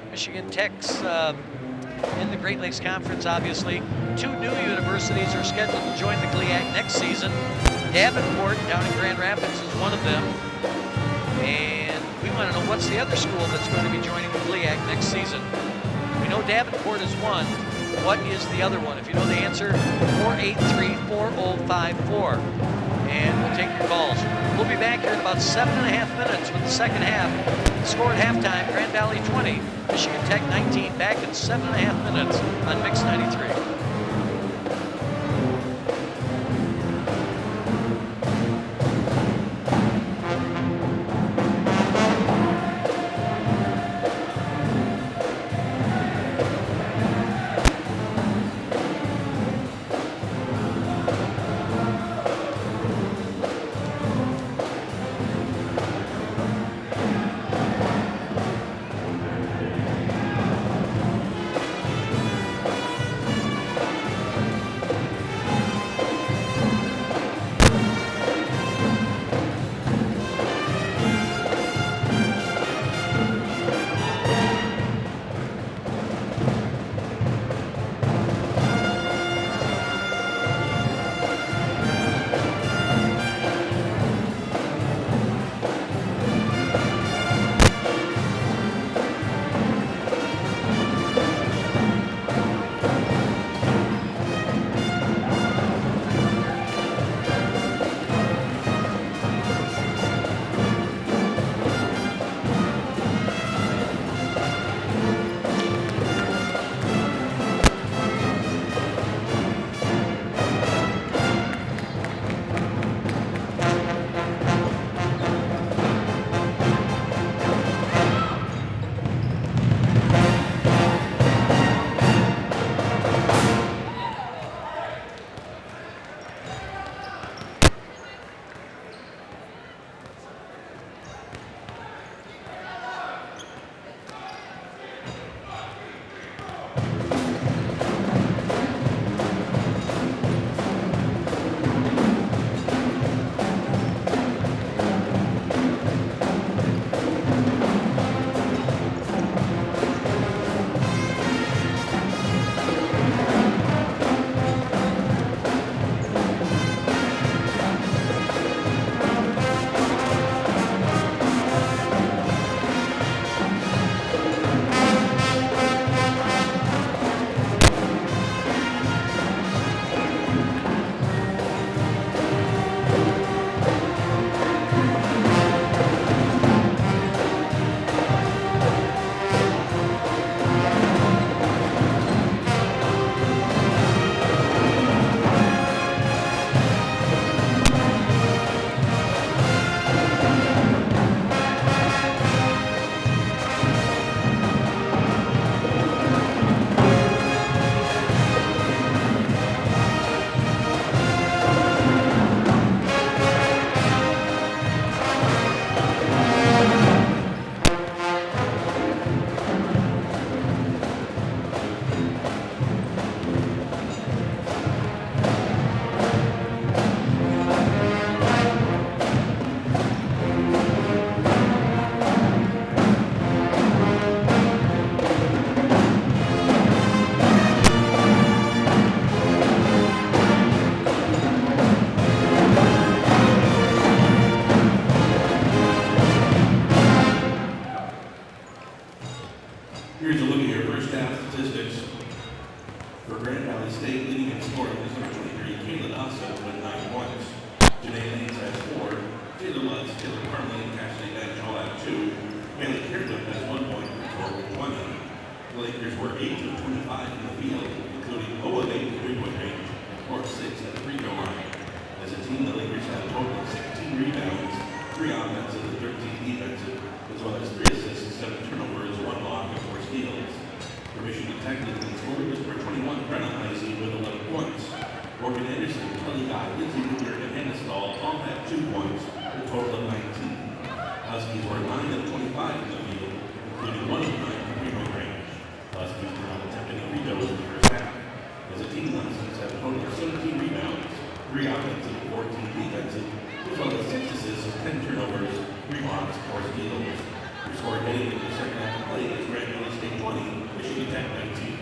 Michigan Tech's in the Great Lakes Conference, obviously. 2 new universities are scheduled to join the GLIAC next season. Davenport down in Grand Rapids is one of them. And we want to know what's the other school that's going to be joining the GLIAC next season. We know Davenport is one. What is the other one? If you know the answer, 483-4054. And we'll take your calls. We'll be back here in about 7.5 minutes with the second half. The score at halftime, Grand Valley 20, Michigan Tech 19. Back in 7.5 minutes on Mix 93. Here's a look at your first half statistics. For Grand Valley State, leading in scoring is number 23, Kayla Dawson with 9 points. Janae Haynes has 4. Taylor Lutz, Taylor Parley, and Ashley Edge all have 2. Bailey Carrick has 1 point for a total of 20. The Lakers were 8 of 25 in the field, including 0 of 8 in three-point range and 4 of 6 at the free throw line. As a team, the Lakers had a total of 16 rebounds, 3 offensive and 13 defensive, as well as 3 assists, 7 turnovers, 1 block, and 4 steals. For Michigan Tech, the scorers were 21, Brennan Heisey with 11 points. Morgan Anderson, Kelly Dawson, Lindsey Baker, and Hannah Stahl all had 2 points, for a total of 19. Huskies were 9 of 25 in the field, including 1 of 9 in three-point range. Huskies did not attempt any free throws in the first half. As a team, Huskies had a total of 17 rebounds, 3 offensive, 14 defensive, as well as 6 assists, 10 turnovers, 3 blocks, 4 steals. Your score heading into the second half of play is Grand Valley State 20, Michigan Tech 19.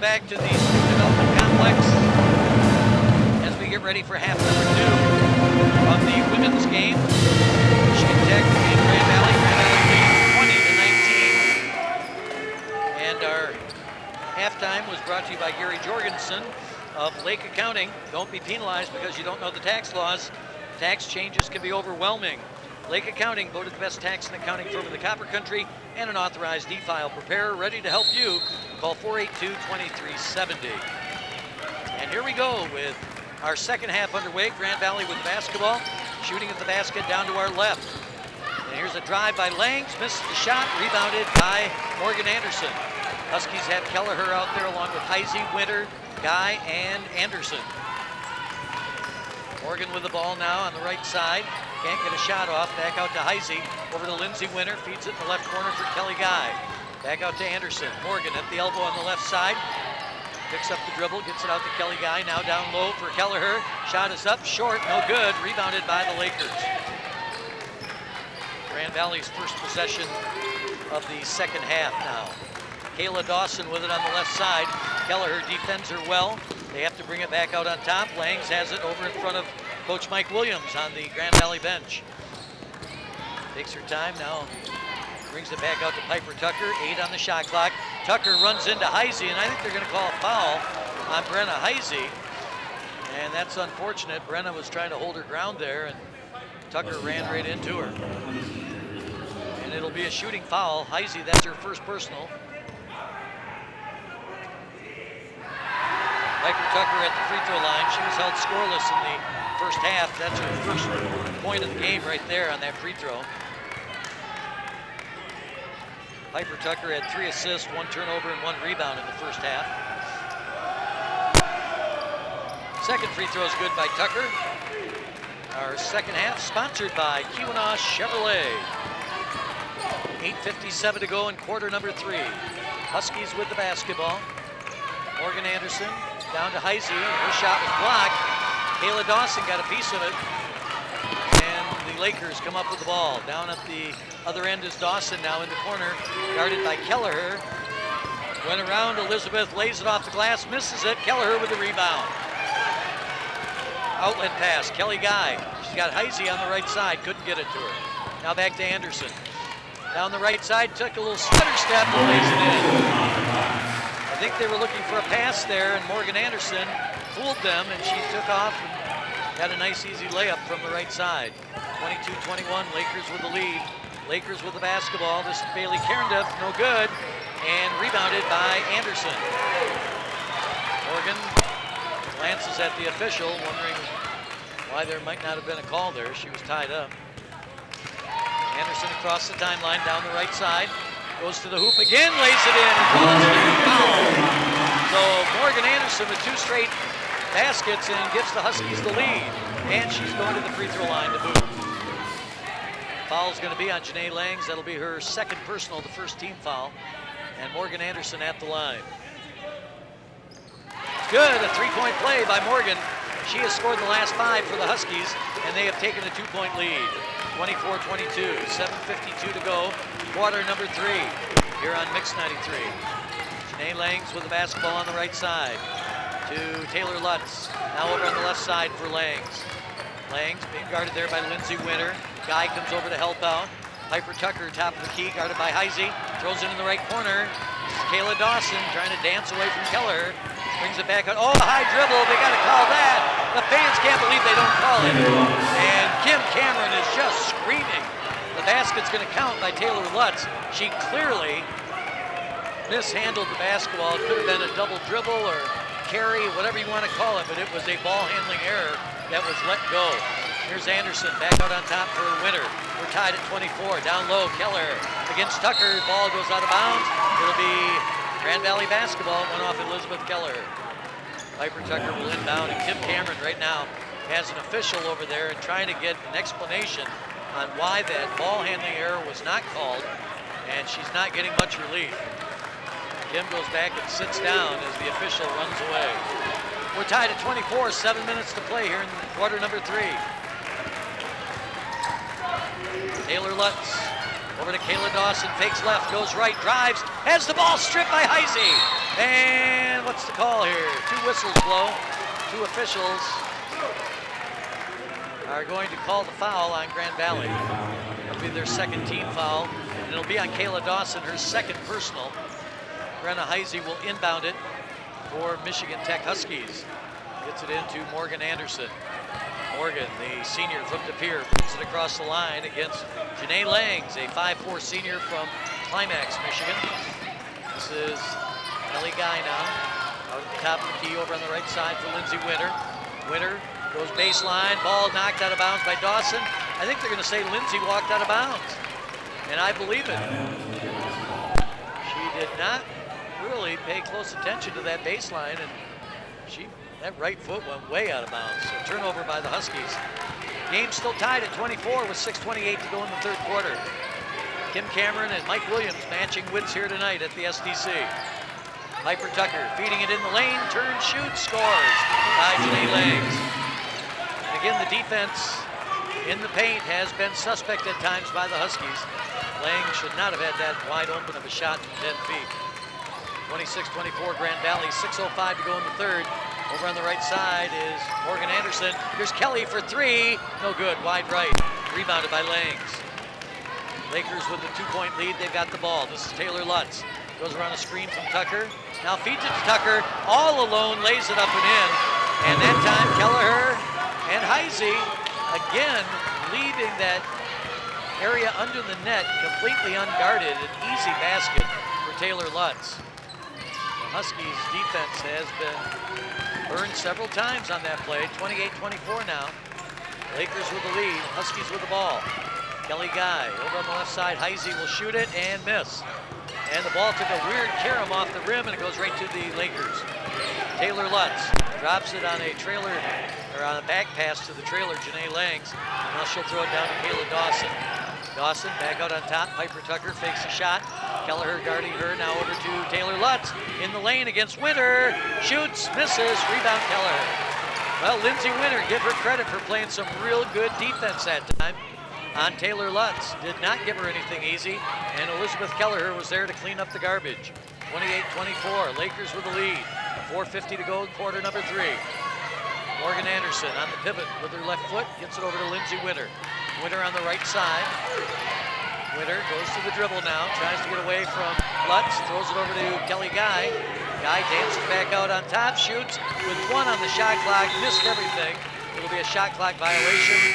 back to the Student Development Complex as we get ready for half number 2 of the women's game. Michigan Tech and Grand Valley. Grand Valley leads 20-19. And our halftime was brought to you by Gary Jorgensen of Lake Accounting. Don't be penalized because you don't know the tax laws. Tax changes can be overwhelming. Lake Accounting voted the best tax and accounting firm in the Copper Country and an authorized e-file preparer ready to help you. Call 482-2370. And here we go with our second half underway. Grand Valley with the basketball, shooting at the basket down to our left. And here's a drive by Langs, misses the shot, rebounded by Morgan Anderson. Huskies have Kelleher out there along with Heisey, Winter, Guy, and Anderson. Morgan with the ball now on the right side. Can't get a shot off. Back out to Heisey. Over to Lindsey Winter. Feeds it in the left corner for Kelly Guy. Back out to Anderson. Morgan at the elbow on the left side. Picks up the dribble. Gets it out to Kelly Guy. Now down low for Kelleher. Shot is up. Short. No good. Rebounded by the Lakers. Grand Valley's first possession of the second half now. Kayla Dawson with it on the left side. Kelleher defends her well. They have to bring it back out on top. Langs has it over in front of Coach Mike Williams on the Grand Valley bench. Takes her time now. Brings it back out to Piper Tucker. 8 on the shot clock. Tucker runs into Heisey, and I think they're going to call a foul on Brenna Heisey. And that's unfortunate. Brenna was trying to hold her ground there, and Tucker ran right into her. And it'll be a shooting foul. Heisey, that's her first personal. Piper Tucker at the free throw line. She was held scoreless in the first half. That's her first point of the game right there on that free throw. Piper Tucker had 3 assists, 1 turnover, and 1 rebound in the first half. Second free throw is good by Tucker. Our second half sponsored by Keweenaw Chevrolet. 8:57 to go in quarter number 3. Huskies with the basketball. Morgan Anderson down to Heisey. Her shot was blocked. Kayla Dawson got a piece of it. And the Lakers come up with the ball. Down at the other end is Dawson now in the corner, guarded by Kelleher. Went around, Elizabeth lays it off the glass, misses it. Kelleher with the rebound. Outlet pass, Kelly Guy. She's got Heisey on the right side, couldn't get it to her. Now back to Anderson. Down the right side, took a little stutter step and lays it in. I think they were looking for a pass there, and Morgan Anderson fooled them, and she took off and got a nice easy layup from the right side. 22-21, Lakers with the lead. Lakers with the basketball. This is Bailey Cairnduff, no good, and rebounded by Anderson. Morgan glances at the official, wondering why there might not have been a call there. She was tied up. Anderson across the timeline, down the right side. Goes to the hoop again, lays it in. So Morgan Anderson with 2 straight baskets and gives the Huskies the lead. And she's going to the free throw line to boot. Foul's going to be on Janae Langs. That'll be her second personal, the first team foul. And Morgan Anderson at the line. Good, a 3-point play by Morgan. She has scored the last 5 for the Huskies, and they have taken a 2-point lead. 24-22, 7:52 to go. Quarter number 3 here on Mix 93. Janae Langs with the basketball on the right side to Taylor Lutz. Now over on the left side for Langs. Langs being guarded there by Lindsey Winter. Guy comes over to help out. Piper Tucker, top of the key, guarded by Heisey. Throws it in the right corner. This is Kayla Dawson trying to dance away from Kelleher. Brings it back out. Oh, a high dribble. They got to call that. The fans can't believe they don't call it. And Kim Cameron is just screaming. The basket's going to count by Taylor Lutz. She clearly mishandled the basketball. It could have been a double dribble or carry, whatever you want to call it, but it was a ball handling error that was let go. Here's Anderson back out on top for Winter. We're tied at 24. Down low, Kelleher against Tucker. Ball goes out of bounds. It'll be Grand Valley basketball. Went off Elizabeth Kelleher. Piper Tucker will inbound, and Kim Cameron right now has an official over there and trying to get an explanation on why that ball handling error was not called, and she's not getting much relief. Kim goes back and sits down as the official runs away. We're tied at 24, 7 minutes to play here in quarter number 3. Taylor Lutz over to Kayla Dawson, fakes left, goes right, drives, has the ball stripped by Heisey. And what's the call here? 2 whistles blow. 2 officials are going to call the foul on Grand Valley. It'll be their second team foul, and it'll be on Kayla Dawson, her second personal. Brenna Heisey will inbound it for Michigan Tech Huskies. Gets it into Morgan Anderson. Morgan, the senior from De Pere, puts it across the line against Janae Langs, a 5'4" senior from Climax, Michigan. This is Kelly Guy now, out at the top of the key over on the right side for Lindsey Winter. Winter goes baseline, ball knocked out of bounds by Dawson. I think they're going to say Lindsey walked out of bounds, and I believe it. She did not really pay close attention to that baseline, and she That right foot went way out of bounds. So turnover by the Huskies. Game still tied at 24 with 6:28 to go in the third quarter. Kim Cameron and Mike Williams matching wits here tonight at the SDC. Piper Tucker feeding it in the lane, turns, shoots, scores by Janae Langs. Again, the defense in the paint has been suspect at times by the Huskies. Lang should not have had that wide open of a shot from 10 feet. 26-24 Grand Valley, 6:05 to go in the third. Over on the right side is Morgan Anderson. Here's Kelly for three. No good, wide right. Rebounded by Langs. Lakers with a 2-point lead, they've got the ball. This is Taylor Lutz. Goes around a screen from Tucker. Now feeds it to Tucker. All alone, lays it up and in. And that time, Kelleher and Heisey again leaving that area under the net completely unguarded. An easy basket for Taylor Lutz. The Huskies defense has been burned several times on that play. 28-24 now. Lakers with the lead, Huskies with the ball. Kelly Guy over on the left side. Heisey will shoot it and miss. And the ball took a weird carom off the rim and it goes right to the Lakers. Taylor Lutz drops it on a trailer, or on a back pass to the trailer, Janae Langs. Now she'll throw it down to Kayla Dawson. Dawson back out on top. Piper Tucker fakes a shot. Kelleher guarding her. Now over to Taylor Lutz in the lane against Winter. Shoots, misses, rebound Kelleher. Well, Lindsey Winter, give her credit for playing some real good defense that time on Taylor Lutz. Did not give her anything easy, and Elizabeth Kelleher was there to clean up the garbage. 28-24, Lakers with the lead. 4:50 to go in quarter number 3. Morgan Anderson on the pivot with her left foot, gets it over to Lindsey Winter. Winter on the right side. Winter goes to the dribble now, tries to get away from Lutz, throws it over to Kelly Guy. Guy dances back out on top, shoots with 1 on the shot clock, missed everything. It'll be a shot clock violation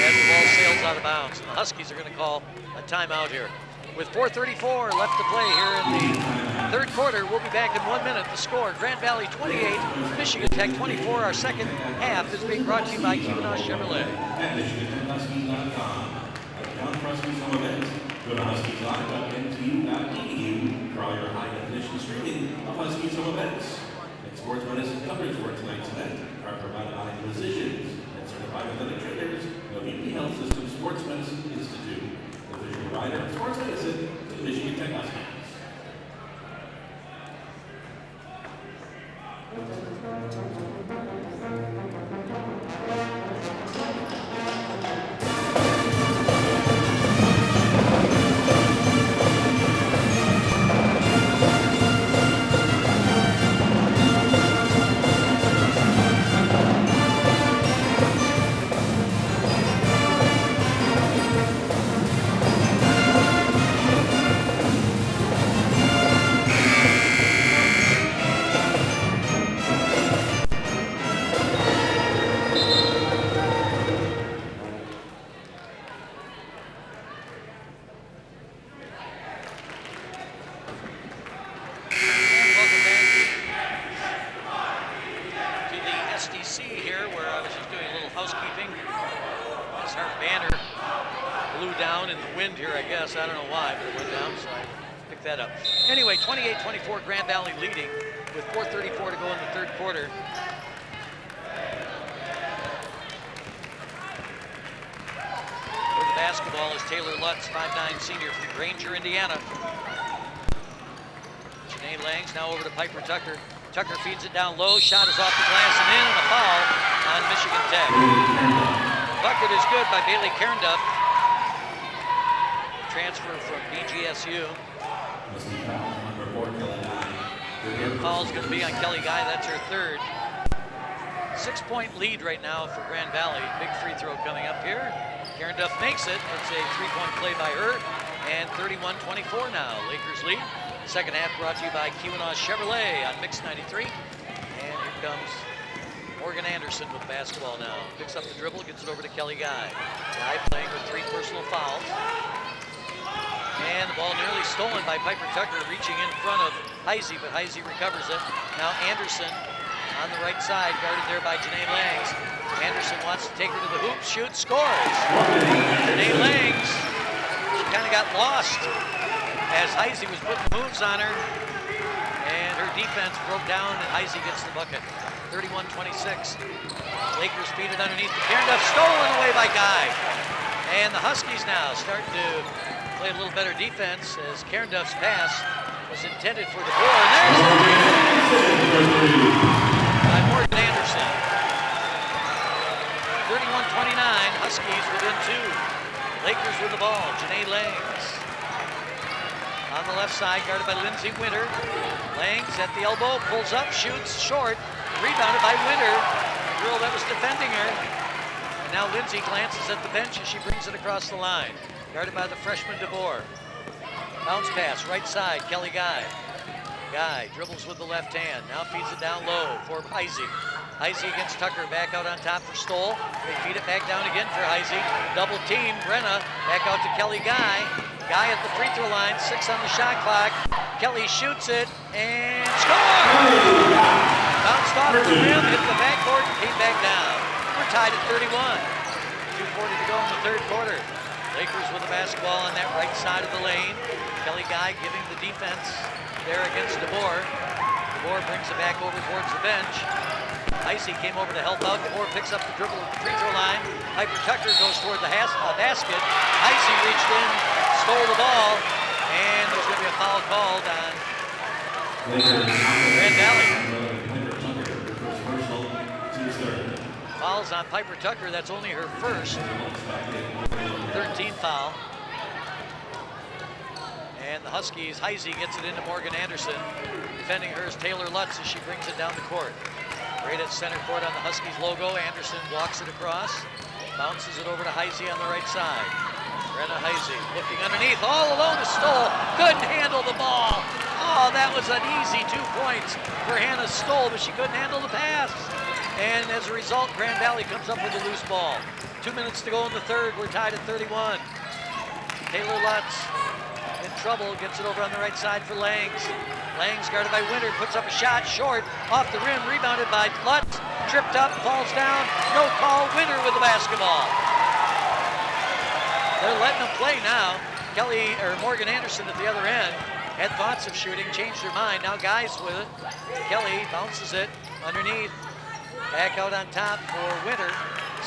as the ball sails out of bounds. And the Huskies are going to call a timeout here. With 4:34 left to play here in the third quarter, we'll be back in 1 minute. The score, Grand Valley 28, Michigan Tech 24. Our second half is being brought to you by Kayla Chevrolet. At MichiganHuskies.com. Down for Huskies home event. Go to HuskiesLive.ntu.edu for all your high-definition streaming of Huskies home events. And sports medicine coverage for tonight's event are provided by physicians and certified athletic trainers of UP Health System Sports Medicine Institute. Official provider of sports medicine to the Michigan Tech Huskies. SDC here, where I was just doing a little housekeeping. As our banner blew down in the wind here, I guess. I don't know why, but it went down, so I picked that up. Anyway, 28-24, Grand Valley leading with 4:34 to go in the third quarter. With the basketball is Taylor Lutz, 5'9" senior from Granger, Indiana. Janae Langs now over to Piper Tucker. Tucker feeds it down low, shot is off the glass and in, and a foul on Michigan Tech. Bucket is good by Bailey Cairnduff. Transfer from BGSU. And foul's going to be on Kelly Guy, that's her third. 6-point lead right now for Grand Valley. Big free throw coming up here. Cairnduff makes it. It's a 3-point play by her. And 31-24 now, Lakers lead. Second half brought to you by Kayla Chevrolet on Mix 93. And here comes Morgan Anderson with basketball now. Picks up the dribble, gets it over to Kelly Guy. Guy playing with 3 personal fouls. And the ball nearly stolen by Piper Tucker, reaching in front of Heisey, but Heisey recovers it. Now Anderson on the right side, guarded there by Janae Langs. Anderson wants to take her to the hoop, shoots, scores. Janae Langs, she kind of got lost as Heisey was putting moves on her, and her defense broke down, and Heisey gets the bucket. 31-26. Lakers feed it underneath the Cairnduff, stolen away by Guy. And the Huskies now starting to play a little better defense as Cairnduff's pass was intended for the board. And there's the by Morgan Anderson. 31-29, Huskies within 2. Lakers with the ball, Janae Langs. On the left side, guarded by Lindsey Winter. Langs at the elbow, pulls up, shoots, short. Rebounded by Winter, the girl that was defending her. And now Lindsey glances at the bench as she brings it across the line. Guarded by the freshman DeBoer. Bounce pass, right side, Kelly Guy. Guy dribbles with the left hand, now feeds it down low for Heisey. Heisey against Tucker, back out on top for Stoll. They feed it back down again for Heisey. Double team, Brenna, back out to Kelly Guy. Guy at the free throw line, 6 on the shot clock. Kelly shoots it and scores! Bounced off the rim, hit the backboard, and came back down. We're tied at 31. 2:40 to go in the third quarter. Lakers with the basketball on that right side of the lane. Kelly Guy giving the defense there against DeBoer. DeBoer brings it back over towards the bench. Heisey came over to help out. DeBoer picks up the dribble at the free throw line. Piper Tucker goes toward the basket. Heisey reached in, stole the ball, and there's going to be a foul called on Grand Valley. Fouls on Piper Tucker. That's only her first. 13th foul. And the Huskies, Heisey gets it into Morgan Anderson. Defending her is Taylor Lutz as she brings it down the court. Right at center court on the Huskies logo. Anderson walks it across. Bounces it over to Heisey on the right side. Brenna Heisey looking underneath. All alone is Stoll. Couldn't handle the ball. Oh, that was an easy 2 points for Hannah Stoll, but she couldn't handle the pass. And as a result, Grand Valley comes up with a loose ball. 2 minutes to go in the third. We're tied at 31. Taylor Lutz in trouble, gets it over on the right side for Langs. Langs guarded by Winter, puts up a shot, short, off the rim, rebounded by Lutz, tripped up, falls down, no call, Winter with the basketball. They're letting them play now. Morgan Anderson at the other end had thoughts of shooting, changed her mind, now Guy's with it. Kelly bounces it underneath, back out on top for Winter.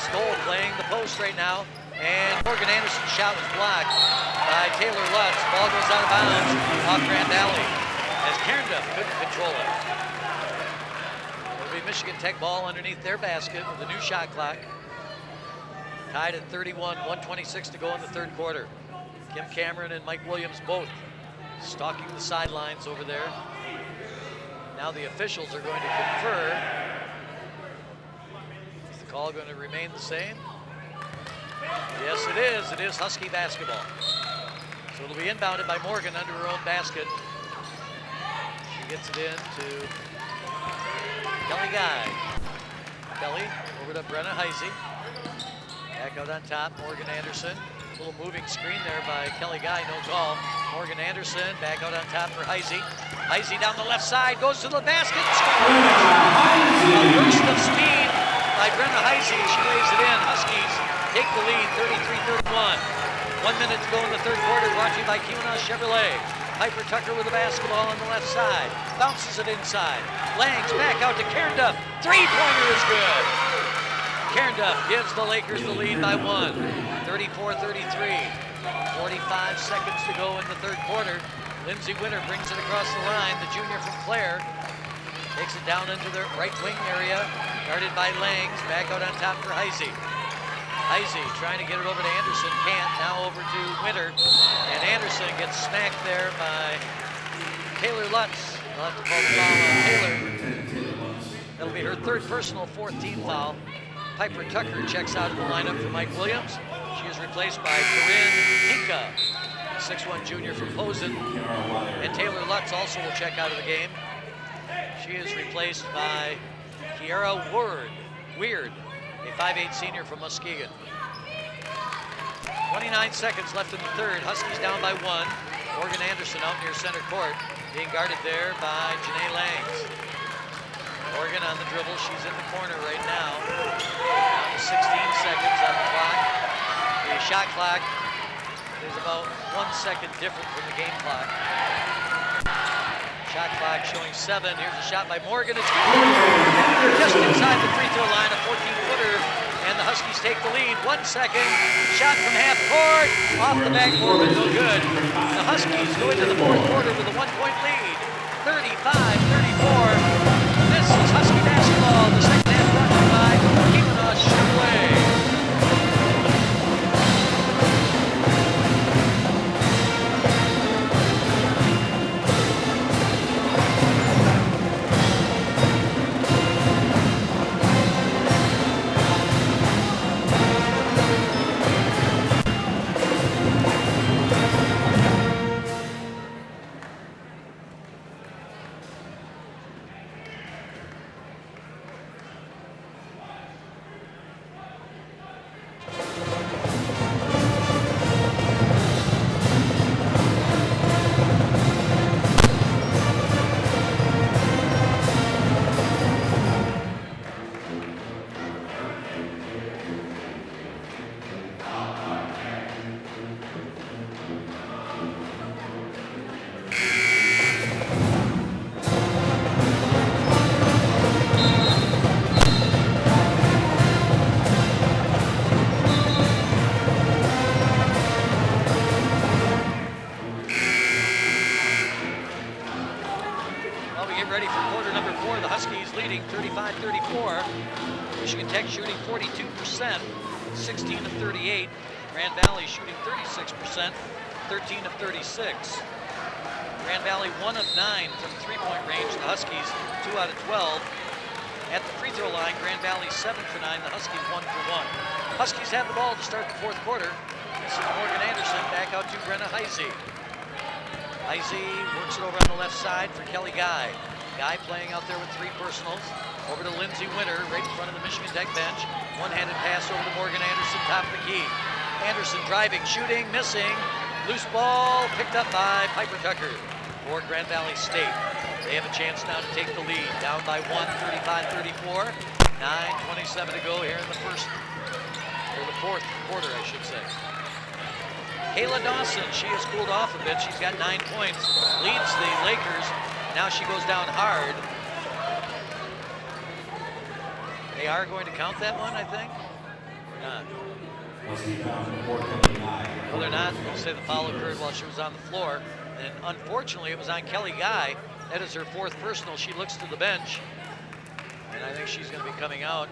Stoll playing the post right now. And Morgan Anderson's shot was blocked by Taylor Lutz. Ball goes out of bounds off Grand Valley as Cairnduff couldn't control it. It'll be Michigan Tech ball underneath their basket with a new shot clock. Tied at 31, 1:26 to go in the third quarter. Kim Cameron and Mike Williams both stalking the sidelines over there. Now the officials are going to confer. Is the call going to remain the same? Yes, it is. It is Husky basketball. So it'll be inbounded by Morgan under her own basket. She gets it in to Kelly Guy. Kelly over to Brenna Heisey. Back out on top, Morgan Anderson. A little moving screen there by Kelly Guy, no call. Morgan Anderson back out on top for Heisey. Heisey down the left side, goes to the basket, scores! A burst of speed by Brenna Heisey. She lays it in. Huskies take the lead, 33-31. 1 minute to go in the third quarter, brought to you by Keweenaw Chevrolet. Piper Tucker with the basketball on the left side. Bounces it inside. Langs back out to Cairnduff. Three-pointer is good. Cairnduff gives the Lakers the lead by 1. 34-33. 45 seconds to go in the third quarter. Lindsey Winter brings it across the line. The junior from Clare takes it down into the right wing area. Guarded by Langs. Back out on top for Heisey. Heisey trying to get it over to Anderson, can't. Now over to Winter, and Anderson gets smacked there by Taylor Lutz. They'll have to call the foul on Taylor. That'll be her third personal, fourth team foul. Piper Tucker checks out of the lineup for Mike Williams. She is replaced by Corinne Hinka, 6'1" junior from Posen. And Taylor Lutz also will check out of the game. She is replaced by Kiara Weird, a 5'8" senior from Muskegon. 29 seconds left in the third. Huskies down by 1. Morgan Anderson out near center court, being guarded there by Janae Langs. Morgan on the dribble. She's in the corner right now. Down to 16 seconds on the clock. The shot clock is about 1 second different from the game clock. Shot clock showing 7. Here's a shot by Morgan. It's good. Just inside the free throw line, a 14-footer, and the Huskies take the lead. 1 second. Shot from half court. Off the backboard, but no good. The Huskies go into the fourth quarter with a 1-point lead. 35-34. This is Husky basketball. The second half brought to you by Kayla Chevrolet. Leading 35-34. Michigan Tech shooting 42%, 16 of 38. Grand Valley shooting 36%, 13 of 36. Grand Valley 1 of 9 from three-point range. The Huskies 2 out of 12. At the free throw line, Grand Valley 7 for 9. The Huskies 1 for 1. Huskies have the ball to start the fourth quarter. This is Morgan Anderson back out to Brenna Heisey. Heisey works it over on the left side for Kelly Guy. Guy playing out there with 3 personals. Over to Lindsey Winter, right in front of the Michigan Tech bench. One-handed pass over to Morgan Anderson, top of the key. Anderson driving, shooting, missing. Loose ball picked up by Piper Tucker for Grand Valley State. They have a chance now to take the lead. Down by 1, 35-34. 9:27 to go here in the fourth quarter, I should say. Kayla Dawson, she has cooled off a bit. She's got 9 points, leads the Lakers. Now she goes down hard. They are going to count that one, I think. Or not? No, they're not. They'll say the foul occurred while she was on the floor. And unfortunately, it was on Kelly Guy. That is her 4th personal. She looks to the bench. And I think she's going to be coming out.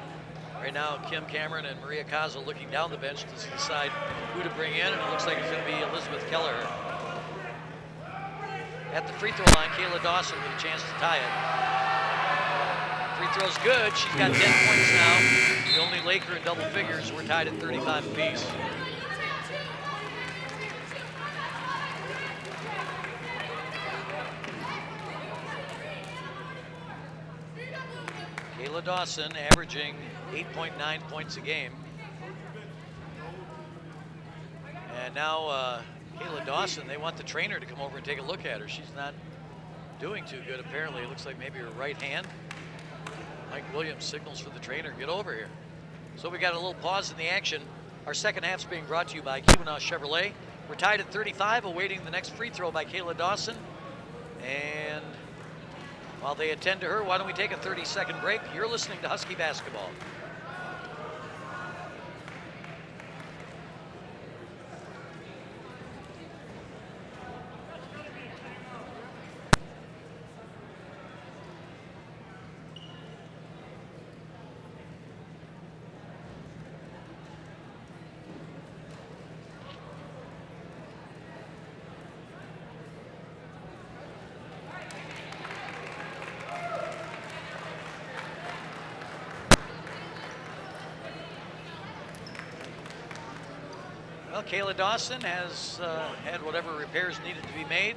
Right now, Kim Cameron and Maria Kaza looking down the bench to decide who to bring in. And it looks like it's going to be Elizabeth Keller. At the free throw line, Kayla Dawson with a chance to tie it. Free throw's good. She's got 10 points now. The only Laker in double figures. We're tied at 35 apiece. Kayla Dawson averaging 8.9 points a game. And now Kayla Dawson, they want the trainer to come over and take a look at her. She's not doing too good, apparently. It looks like maybe her right hand. Mike Williams signals for the trainer, get over here. So we got a little pause in the action. Our second half's being brought to you by Kayla Chevrolet. We're tied at 35, awaiting the next free throw by Kayla Dawson. And while they attend to her, why don't we take a 30-second break? You're listening to Husky Basketball. Well, Kayla Dawson has had whatever repairs needed to be made.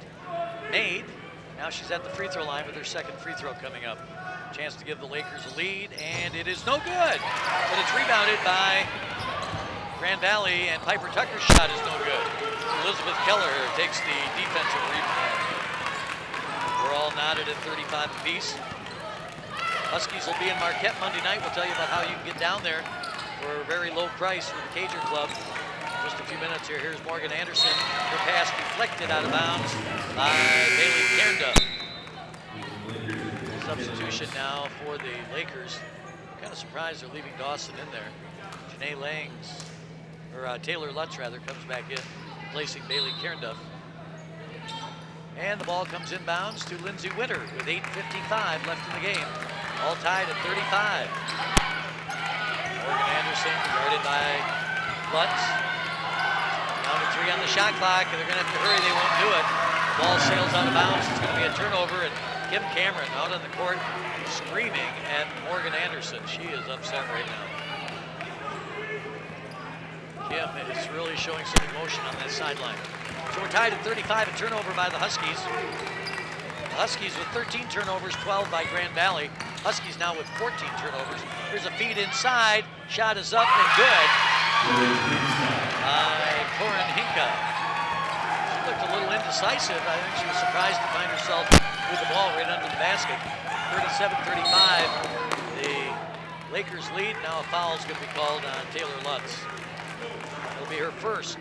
Now she's at the free throw line with her second free throw coming up. Chance to give the Lakers a lead, and it is no good. But it's rebounded by Grand Valley, and Piper Tucker's shot is no good. Elizabeth Keller takes the defensive rebound. We're all knotted at 35 apiece. Huskies will be in Marquette Monday night. We'll tell you about how you can get down there for a very low price with the Cager Club. Just a few minutes here. Here's Morgan Anderson. Her pass deflected out of bounds by Bailey Kernda. Substitution now for the Lakers. Kind of surprised they're leaving Dawson in there. Janae Langs, or Taylor Lutz rather, comes back in, replacing Bailey Cairnduff. And the ball comes inbounds to Lindsey Winter with 8:55 left in the game. All tied at 35. Morgan Anderson guarded by Lutz. Down to 3 on the shot clock, and they're going to have to hurry. They won't do it. The ball sails out of bounds. It's going to be a turnover, and Kim Cameron out on the court screaming at Morgan Anderson. She is upset right now. Kim is really showing some emotion on that sideline. So we're tied at 35, a turnover by the Huskies. The Huskies with 13 turnovers, 12 by Grand Valley. Huskies now with 14 turnovers. Here's a feed inside. Shot is up and good by Corin Hinka. She looked a little indecisive. I think she was surprised to find herself with the ball right under the basket. 37-35. The Lakers lead. Now a foul is going to be called on Taylor Lutz. It'll be her first.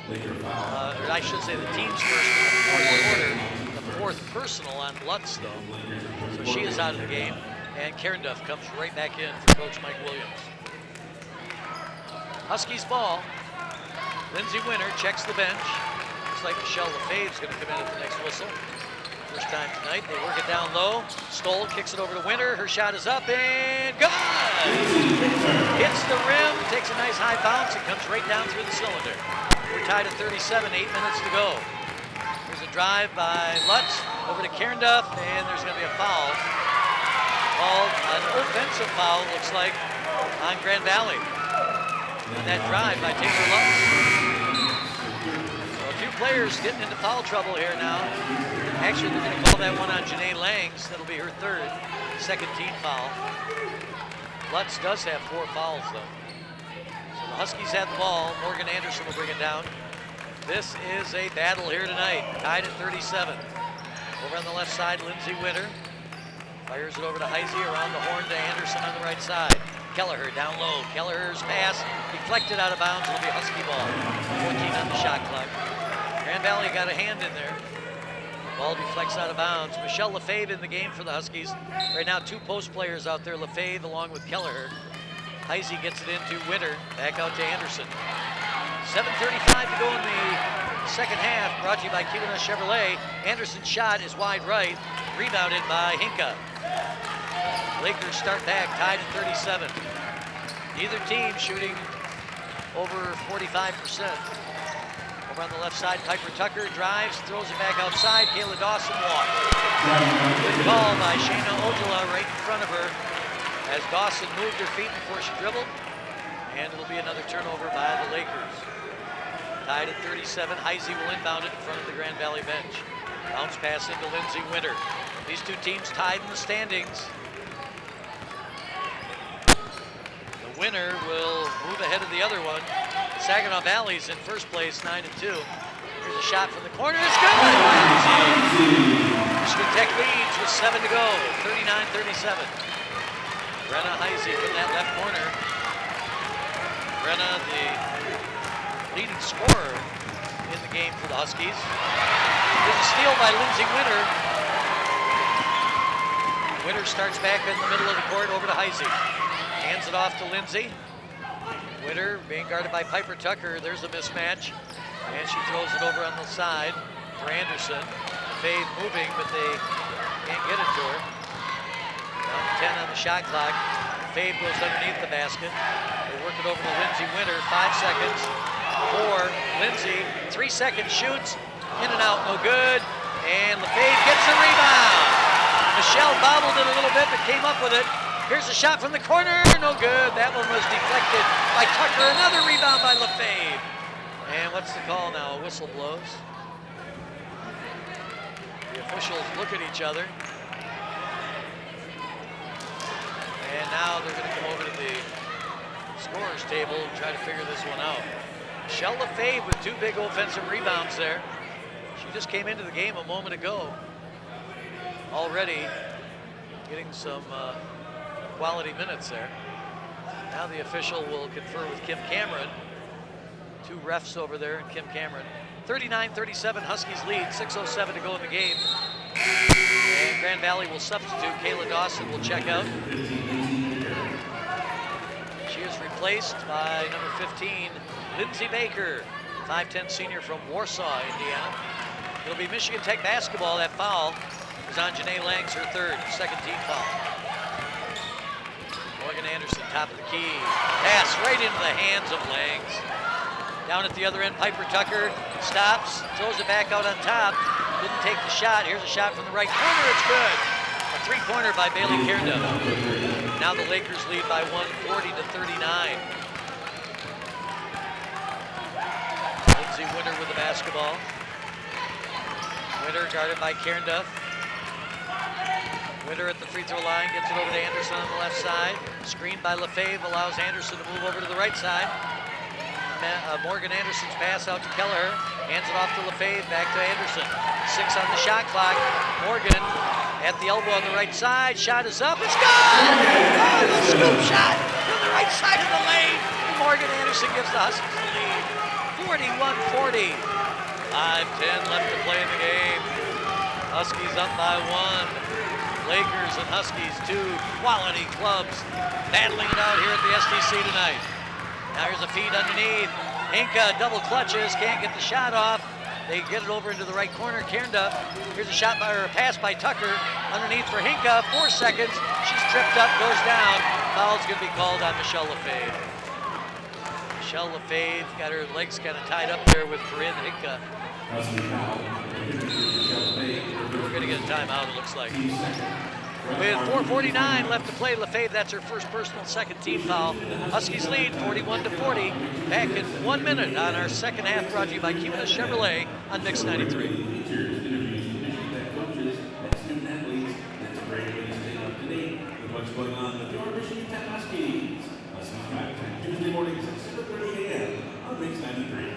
Or I should say the team's first in the fourth quarter. The fourth personal on Lutz, though. So she is out of the game. And Cairnduff comes right back in for Coach Mike Williams. Huskies ball. Lindsey Winter checks the bench. Looks like Michelle Lefebvre's going to come in at the next whistle. First time tonight. They work it down low. Stoll kicks it over to Winter. Her shot is up and good! Hits the rim, takes a nice high bounce, and comes right down through the cylinder. We're tied at 37, 8 minutes to go. There's a drive by Lutz over to Cairnduff, and there's going to be a foul. Called an offensive foul, looks like, on Grand Valley. And that drive by Taylor Lutz. So a few players getting into foul trouble here now. Actually, they're going to call that one on Janae Langs. That'll be her third, second team foul. Lutz does have 4 fouls, though. So the Huskies have the ball. Morgan Anderson will bring it down. This is a battle here tonight. Tied at 37. Over on the left side, Lindsey Winter. Fires it over to Heisey, around the horn to Anderson on the right side. Kelleher down low. Kelleher's pass deflected out of bounds. It'll be Husky ball. 14 on the shot clock. Grand Valley got a hand in there. Ball deflects out of bounds. Michelle Lefebvre in the game for the Huskies. Right now, 2 post players out there, Lefebvre along with Kelleher. Heisey gets it into Winter, back out to Anderson. 7:35 to go in the second half, brought to you by Kayla Chevrolet. Anderson's shot is wide right, rebounded by Hinka. Lakers start back, tied at 37. Neither team shooting over 45%. Over on the left side, Piper Tucker drives, throws it back outside. Kayla Dawson walks. Good call by Shayna Ojala right in front of her as Dawson moved her feet before she dribbled. And it'll be another turnover by the Lakers. Tied at 37, Heisey will inbound it in front of the Grand Valley bench. Bounce pass into Lindsey Winter. These two teams tied in the standings. The winner will move ahead of the other one. Saginaw Valley's in first place, 9-2. Here's a shot from the corner, it's good! Michigan Tech leads with 7 to go, 39-37. Brenna Heisey from that left corner. Brenna, the leading scorer in the game for the Huskies. There's a steal by Lindsey Winter. Winter starts back in the middle of the court over to Heisey. Hands it off to Lindsey. Winter being guarded by Piper Tucker. There's a mismatch. And she throws it over on the side for Anderson. Faye moving, but they can't get it to her. Down to 10 on the shot clock. Faye goes underneath the basket. They work it over to Lindsey Winter. 5 seconds for Lindsey. 3 seconds, shoots. In and out, no good. And Lefebvre gets a rebound. Michelle bobbled it a little bit, but came up with it. Here's a shot from the corner, no good. That one was deflected by Tucker. Another rebound by Lefebvre. And what's the call now? A whistle blows. The officials look at each other. And now they're going to come over to the scorer's table and try to figure this one out. Michelle Lefebvre with 2 big offensive rebounds there. She just came into the game a moment ago. Already getting some quality minutes there. Now the official will confer with Kim Cameron. 2 refs over there and Kim Cameron. 39-37, Huskies lead, 6:07 to go in the game. And Grand Valley will substitute. Kayla Dawson will check out. She is replaced by number 15, Lindsey Baker, 5'10" senior from Warsaw, Indiana. It'll be Michigan Tech basketball. That foul is on Janae Langs, her third, second team foul. Morgan Anderson, top of the key. Pass right into the hands of Langs. Down at the other end, Piper Tucker stops, throws it back out on top. Didn't take the shot. Here's a shot from the right corner. It's good. A three-pointer by Bailey Cairnduff. Now the Lakers lead by 140-39. Lindsey Winter with the basketball. Winter guarded by Cairnduff. Winter at the free throw line, gets it over to Anderson on the left side. Screened by Lefebvre, allows Anderson to move over to the right side. Morgan Anderson's pass out to Kelleher, hands it off to Lefebvre, back to Anderson. 6 on the shot clock. Morgan at the elbow on the right side, shot is up, it's good! Oh, the scoop shot from the right side of the lane. Morgan Anderson gives the Huskies the lead, 41-40. 5:10 left to play in the game. Huskies up by 1. Lakers and Huskies, two quality clubs battling it out here at the SDC tonight. Now here's a feed underneath. Hinka double clutches, can't get the shot off. They get it over into the right corner. Cairnduff. Here's a shot by, or a pass by Tucker. Underneath for Hinka, 4 seconds. She's tripped up, goes down. Foul's gonna be called on Michelle Lefebvre. Michelle Lefebvre got her legs kind of tied up there with Corinne Hinka. We're gonna get a timeout, it looks like. With 4:49 left to play, Lefebvre, that's her first personal, second team foul. Huskies lead 41-40. Back in 1 minute on our second half, brought to you by Cumulus Chevrolet on Mix 93. What's going on with your Michigan Tech Huskies? Huskies back Tuesday mornings at 7:30 a.m. on Mix 93.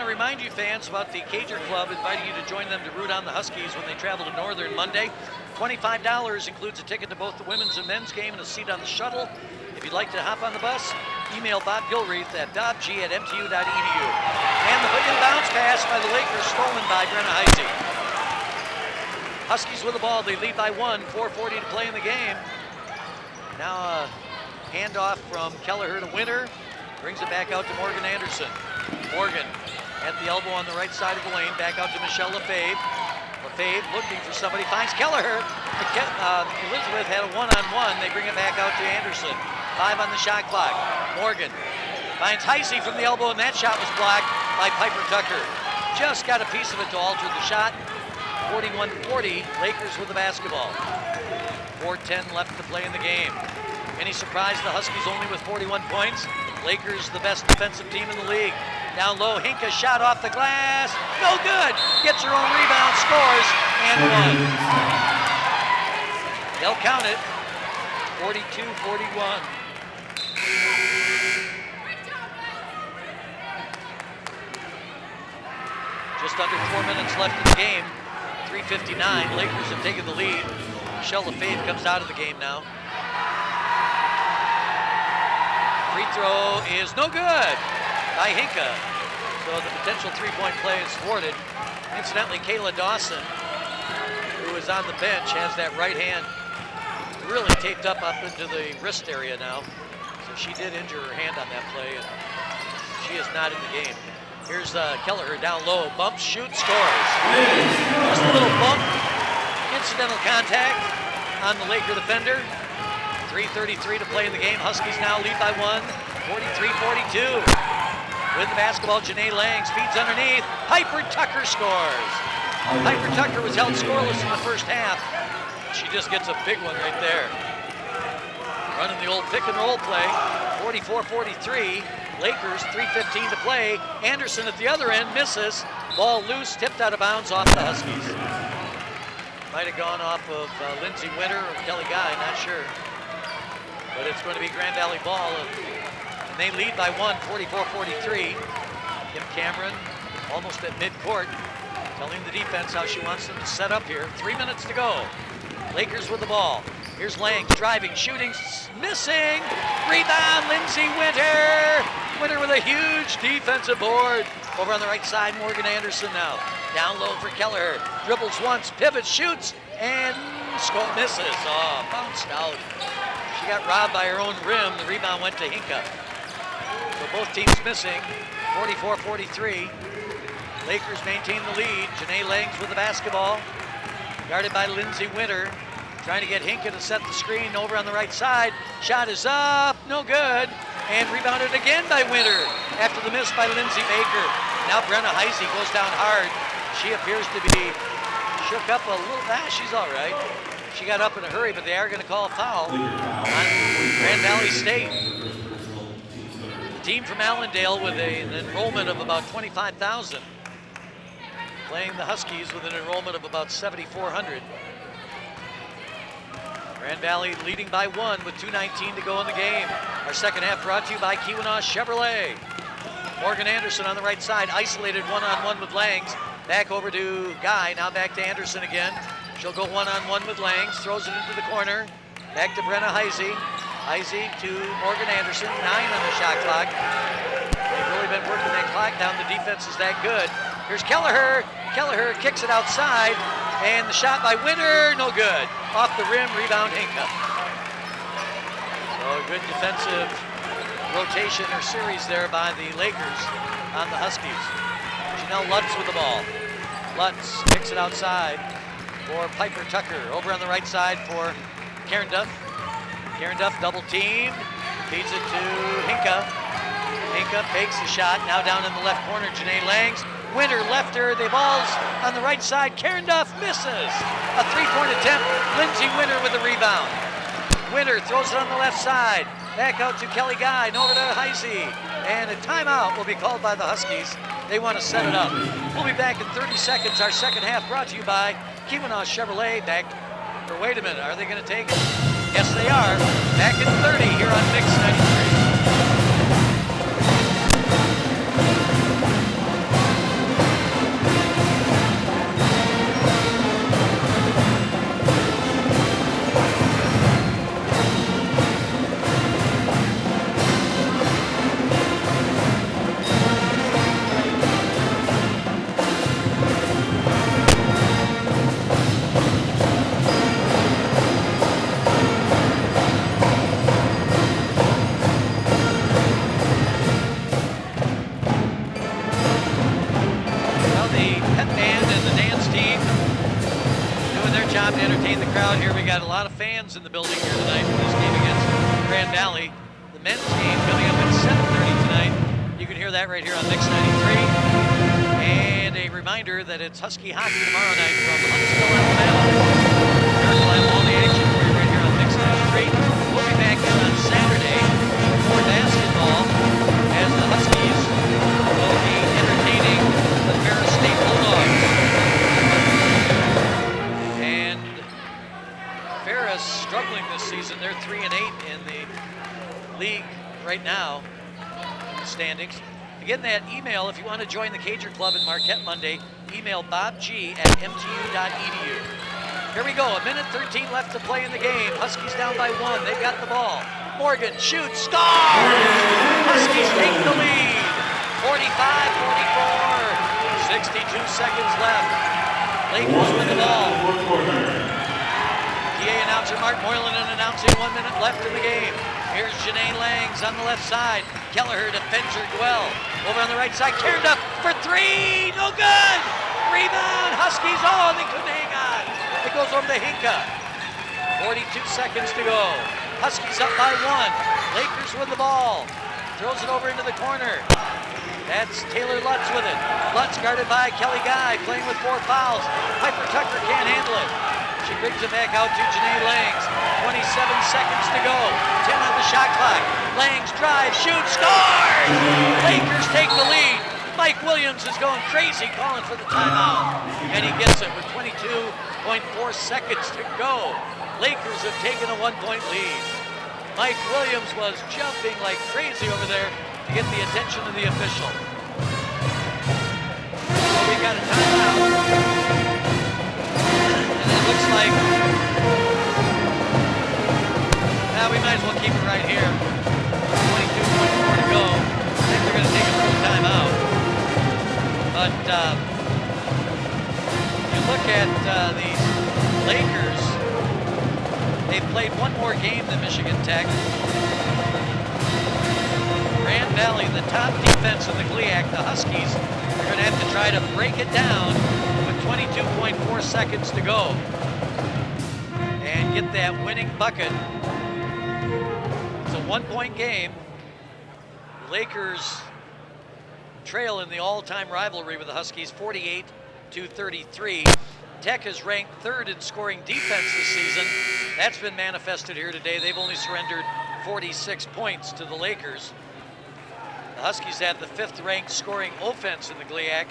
Remind you fans about the Cager Club, inviting you to join them to root on the Huskies when they travel to Northern Monday. $25 includes a ticket to both the women's and men's game and a seat on the shuttle. If you'd like to hop on the bus, email Bob Gilreath at bobg@mtu.edu. And the inbounds pass by the Lakers, stolen by Brenna Heisey. Huskies with the ball, they lead by 1, 4:40 to play in the game. Now a handoff from Kelleher to Winter, brings it back out to Morgan Anderson. Morgan at the elbow on the right side of the lane, back out to Michelle Lefebvre. Lefebvre looking for somebody, finds Kelleher. Elizabeth had a one-on-one. They bring it back out to Anderson. 5 on the shot clock. Morgan finds Heisey from the elbow, and that shot was blocked by Piper Tucker. Just got a piece of it to alter the shot. 41-40, Lakers with the basketball. 4:10 left to play in the game. Any surprise the Huskies only with 41 points? Lakers the best defensive team in the league. Down low, Hinka shot off the glass. No good. Gets her own rebound, scores, and 1. They'll count it. 42-41. Just under 4 minutes left in the game. 3:59. Lakers have taken the lead. Michelle Lefebvre comes out of the game now. Free throw is no good by Hinka. So the potential three-point play is thwarted. Incidentally, Kayla Dawson, who is on the bench, has that right hand really taped up into the wrist area now. So she did injure her hand on that play, and she is not in the game. Here's Kelleher down low, bumps, shoots, scores. Just a little bump, incidental contact on the Laker defender. 3:33 to play in the game. Huskies now lead by 1, 43-42. with the basketball. Janae Langs feeds underneath. Piper Tucker scores. Piper Tucker was held scoreless in the first half. She just gets a big one right there. Running the old pick and roll play. 44-43. Lakers, 3:15 to play. Anderson at the other end misses. Ball loose, tipped out of bounds off the Huskies. Might have gone off of Lindsey Winter or Kelly Guy, not sure. But it's going to be Grand Valley ball. And they lead by one, 44-43. Kim Cameron almost at midcourt, telling the defense how she wants them to set up here. 3 minutes to go. Lakers with the ball. Here's Lang driving, shooting, missing. Rebound, Lindsey Winter. Winter with a huge defensive board. Over on the right side, Morgan Anderson now. Down low for Kelleher. Dribbles once, pivots, shoots, and misses. Oh, bounced out. She got robbed by her own rim. The rebound went to Hinka. So both teams missing. 44-43. Lakers maintain the lead. Janae Langs with the basketball. Guarded by Lindsey Winter. Trying to get Hinka to set the screen over on the right side. Shot is up, no good. And rebounded again by Winter after the miss by Lindsey Baker. Now Brenna Heisey goes down hard. She appears to be shook up a little. She's all right. She got up in a hurry, but they are going to call a foul on Grand Valley State. The team from Allendale with an enrollment of about 25,000. Playing the Huskies with an enrollment of about 7,400. Grand Valley leading by one with 2:19 to go in the game. Our second half brought to you by Keweenaw Chevrolet. Morgan Anderson on the right side, isolated one-on-one with Langs. Back over to Guy, now back to Anderson again. She'll go one-on-one with Langs, throws it into the corner. Back to Brenna Heisey. Heisey to Morgan Anderson, 9 on the shot clock. They've really been working that clock down. The defense is that good. Here's Kelleher. Kelleher kicks it outside, and the shot by Winter, no good. Off the rim, rebound Hinka. So a good defensive rotation or series there by the Lakers on the Huskies. Janelle Lutz with the ball. Lutz kicks it outside for Piper Tucker. Over on the right side for Karen Duff. Karen Duff double teamed, feeds it to Hinka. Hinka fakes the shot, now down in the left corner, Janae Langs. Winter left her, the ball's on the right side. Karen Duff misses. A three-point attempt. Lindsey Winter with the rebound. Winter throws it on the left side. Back out to Kelly Guy and over to Heisey. And a timeout will be called by the Huskies. They want to set it up. We'll be back in 30 seconds. Our second half brought to you by Keweenaw Chevrolet. Back, or wait a minute, are they going to take it? Yes, they are. Back in 30 here on Mix 93. To entertain the crowd here. We got a lot of fans in the building here tonight for this game against Grand Valley. The men's game coming up at 7:30 tonight. You can hear that right here on Mix 93. And a reminder that it's Husky hockey tomorrow night from Huntsville, Alabama. We'll have all the action for you right here on Mix 93. We'll be back here on Saturday for basketball as the Huskies will be entertaining the Ferris State Bulldogs. Struggling this season. They're 3-8 in the league right now in the standings. Again, that email, if you want to join the Cager Club in Marquette Monday, email bobg@mtu.edu. Here we go, 1:13 left to play in the game. Huskies down by one, they've got the ball. Morgan shoots, scores! Huskies take the lead, 45-44, 62 seconds left. Lakers with the ball. PA announcer Mark Moylan announcing 1 minute left in the game. Here's Janae Langs on the left side. Kelleher defends her well. Over on the right side, Karen Duff for three, no good! Rebound, Huskies, oh, they couldn't hang on. It goes over to Hinka. 42 seconds to go. Huskies up by one. Lakers with the ball. Throws it over into the corner. That's Taylor Lutz with it. Lutz guarded by Kelly Guy, playing with 4 fouls. Piper Tucker can't handle it. She brings it back out to Janae Langs. 27 seconds to go. 10 on the shot clock. Langs drives, shoots, scores! Lakers take the lead. Mike Williams is going crazy calling for the timeout. And he gets it with 22.4 seconds to go. Lakers have taken a 1-point lead. Mike Williams was jumping like crazy over there to get the attention of the official. So we got a timeout. And it looks like, now we might as well keep it right here. 22.4 to go. I think they're going to take a full timeout. But you look at these Lakers, they've played one more game than Michigan Tech. Grand Valley, the top defense in the GLIAC, the Huskies, are going to have to try to break it down with 22.4 seconds to go and get that winning bucket. It's a 1-point game. The Lakers trail in the all-time rivalry with the Huskies, 48-33. Tech is ranked 3rd in scoring defense this season. That's been manifested here today. They've only surrendered 46 points to the Lakers. The Huskies have the 5th ranked scoring offense in the GLIAC,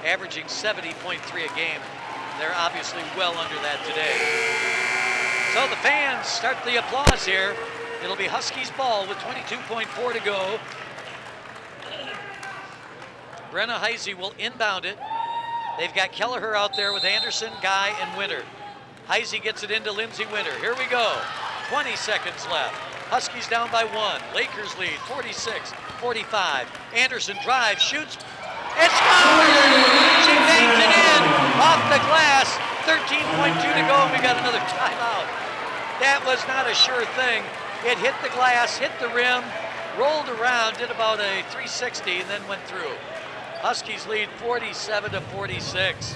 averaging 70.3 a game. They're obviously well under that today. So the fans start the applause here. It'll be Huskies ball with 22.4 to go. Brenna Heisey will inbound it. They've got Kelleher out there with Anderson, Guy, and Winter. Heisey gets it into Lindsey Winter. Here we go. 20 seconds left. Huskies down by 1. Lakers lead 46-45. Anderson drives, shoots, and scores! She bangs it in off the glass. 13.2 to go, and we got another timeout. That was not a sure thing. It hit the glass, hit the rim, rolled around, did about a 360, and then went through. Huskies lead 47-46.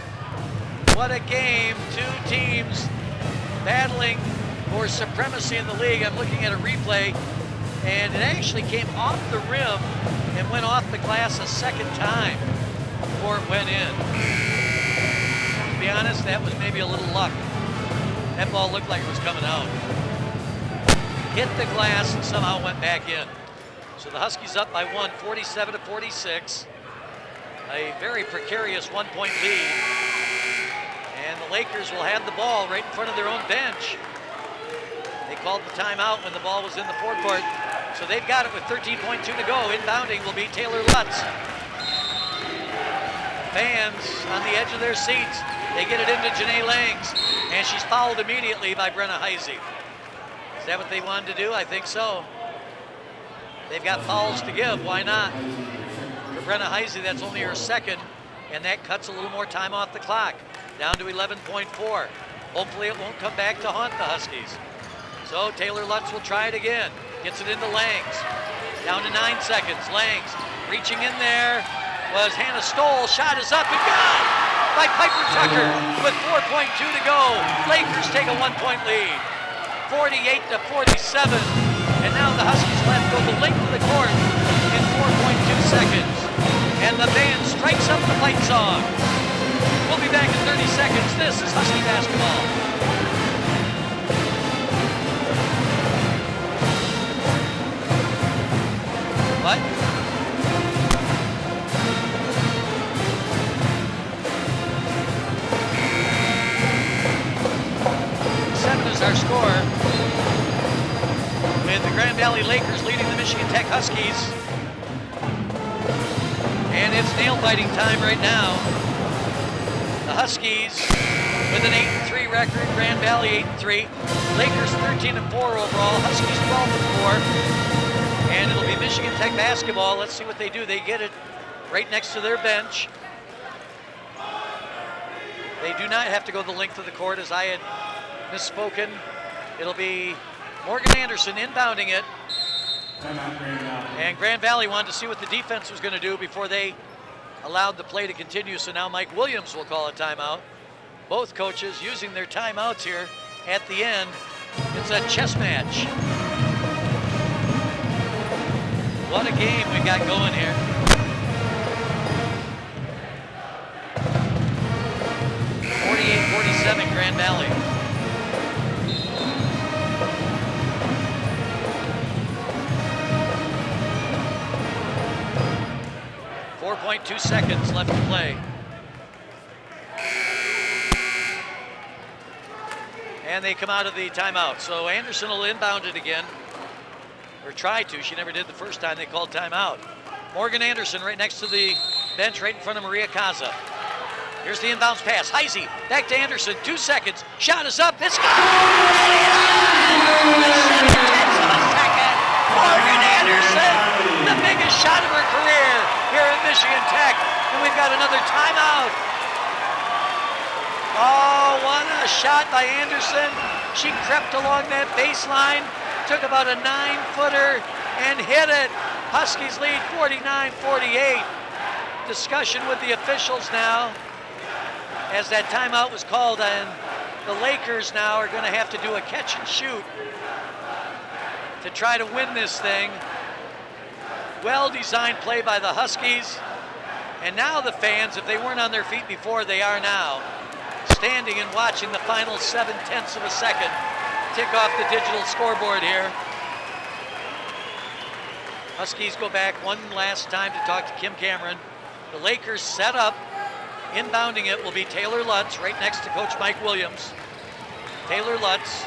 What a game. 2 teams battling for supremacy in the league. I'm looking at a replay, and it actually came off the rim and went off the glass a second time before it went in. To be honest, that was maybe a little luck. That ball looked like it was coming out. Hit the glass and somehow went back in. So the Huskies up by 1, 47-46. A very precarious 1-point lead. And the Lakers will have the ball right in front of their own bench. They called the timeout when the ball was in the forecourt. So they've got it with 13.2 to go. Inbounding will be Taylor Lutz. Fans on the edge of their seats. They get it into Janae Langs. And she's fouled immediately by Brenna Heisey. Is that what they wanted to do? I think so. They've got fouls to give. Why not? For Brenna Heisey, that's only her 2nd. And that cuts a little more time off the clock. Down to 11.4. Hopefully it won't come back to haunt the Huskies. So Taylor Lutz will try it again. Gets it into Langs. Down to 9 seconds. Langs reaching in there was Hannah Stoll. Shot is up and gone by Piper Tucker with 4.2 to go. Lakers take a 1-point lead. 48-47. And now the Huskies will have to go the length of the court in 4.2 seconds. And the band strikes up the fight song. We'll be back in 30 seconds. This is Husky basketball. What? 7 is our score. With the Grand Valley Lakers leading the Michigan Tech Huskies. And it's nail-biting time right now. The Huskies with an 8-3 record, Grand Valley 8-3. Lakers 13-4 overall, Huskies 12-4. And it'll be Michigan Tech basketball. Let's see what they do. They get it right next to their bench. They do not have to go the length of the court, as I had misspoken. It'll be Morgan Anderson inbounding it. And Grand Valley wanted to see what the defense was going to do before they allowed the play to continue. So now Mike Williams will call a timeout. Both coaches using their timeouts here at the end. It's a chess match. What a game we got going here. Grand Valley. 4.2 seconds left to play. And they come out of the timeout. So Anderson will inbound it again, or try to. She never did the first time they called timeout. Morgan Anderson right next to the bench, right in front of Maria Kaza. Here's the inbounds pass. Heisey back to Anderson. 2 seconds. Shot is up. It's good. Morgan Anderson, the biggest shot of her career here at Michigan Tech. And we've got another timeout. Oh, what a shot by Anderson. She crept along that baseline, took about a 9-footer and hit it. Huskies lead 49-48. Discussion with the officials now as that timeout was called, and the Lakers now are going to have to do a catch and shoot to try to win this thing. Well-designed play by the Huskies. And now the fans, if they weren't on their feet before, they are now, standing and watching the final 7/10 of a second tick off the digital scoreboard here. Huskies go back one last time to talk to Kim Cameron. The Lakers set up. Inbounding it will be Taylor Lutz, right next to Coach Mike Williams. Taylor Lutz.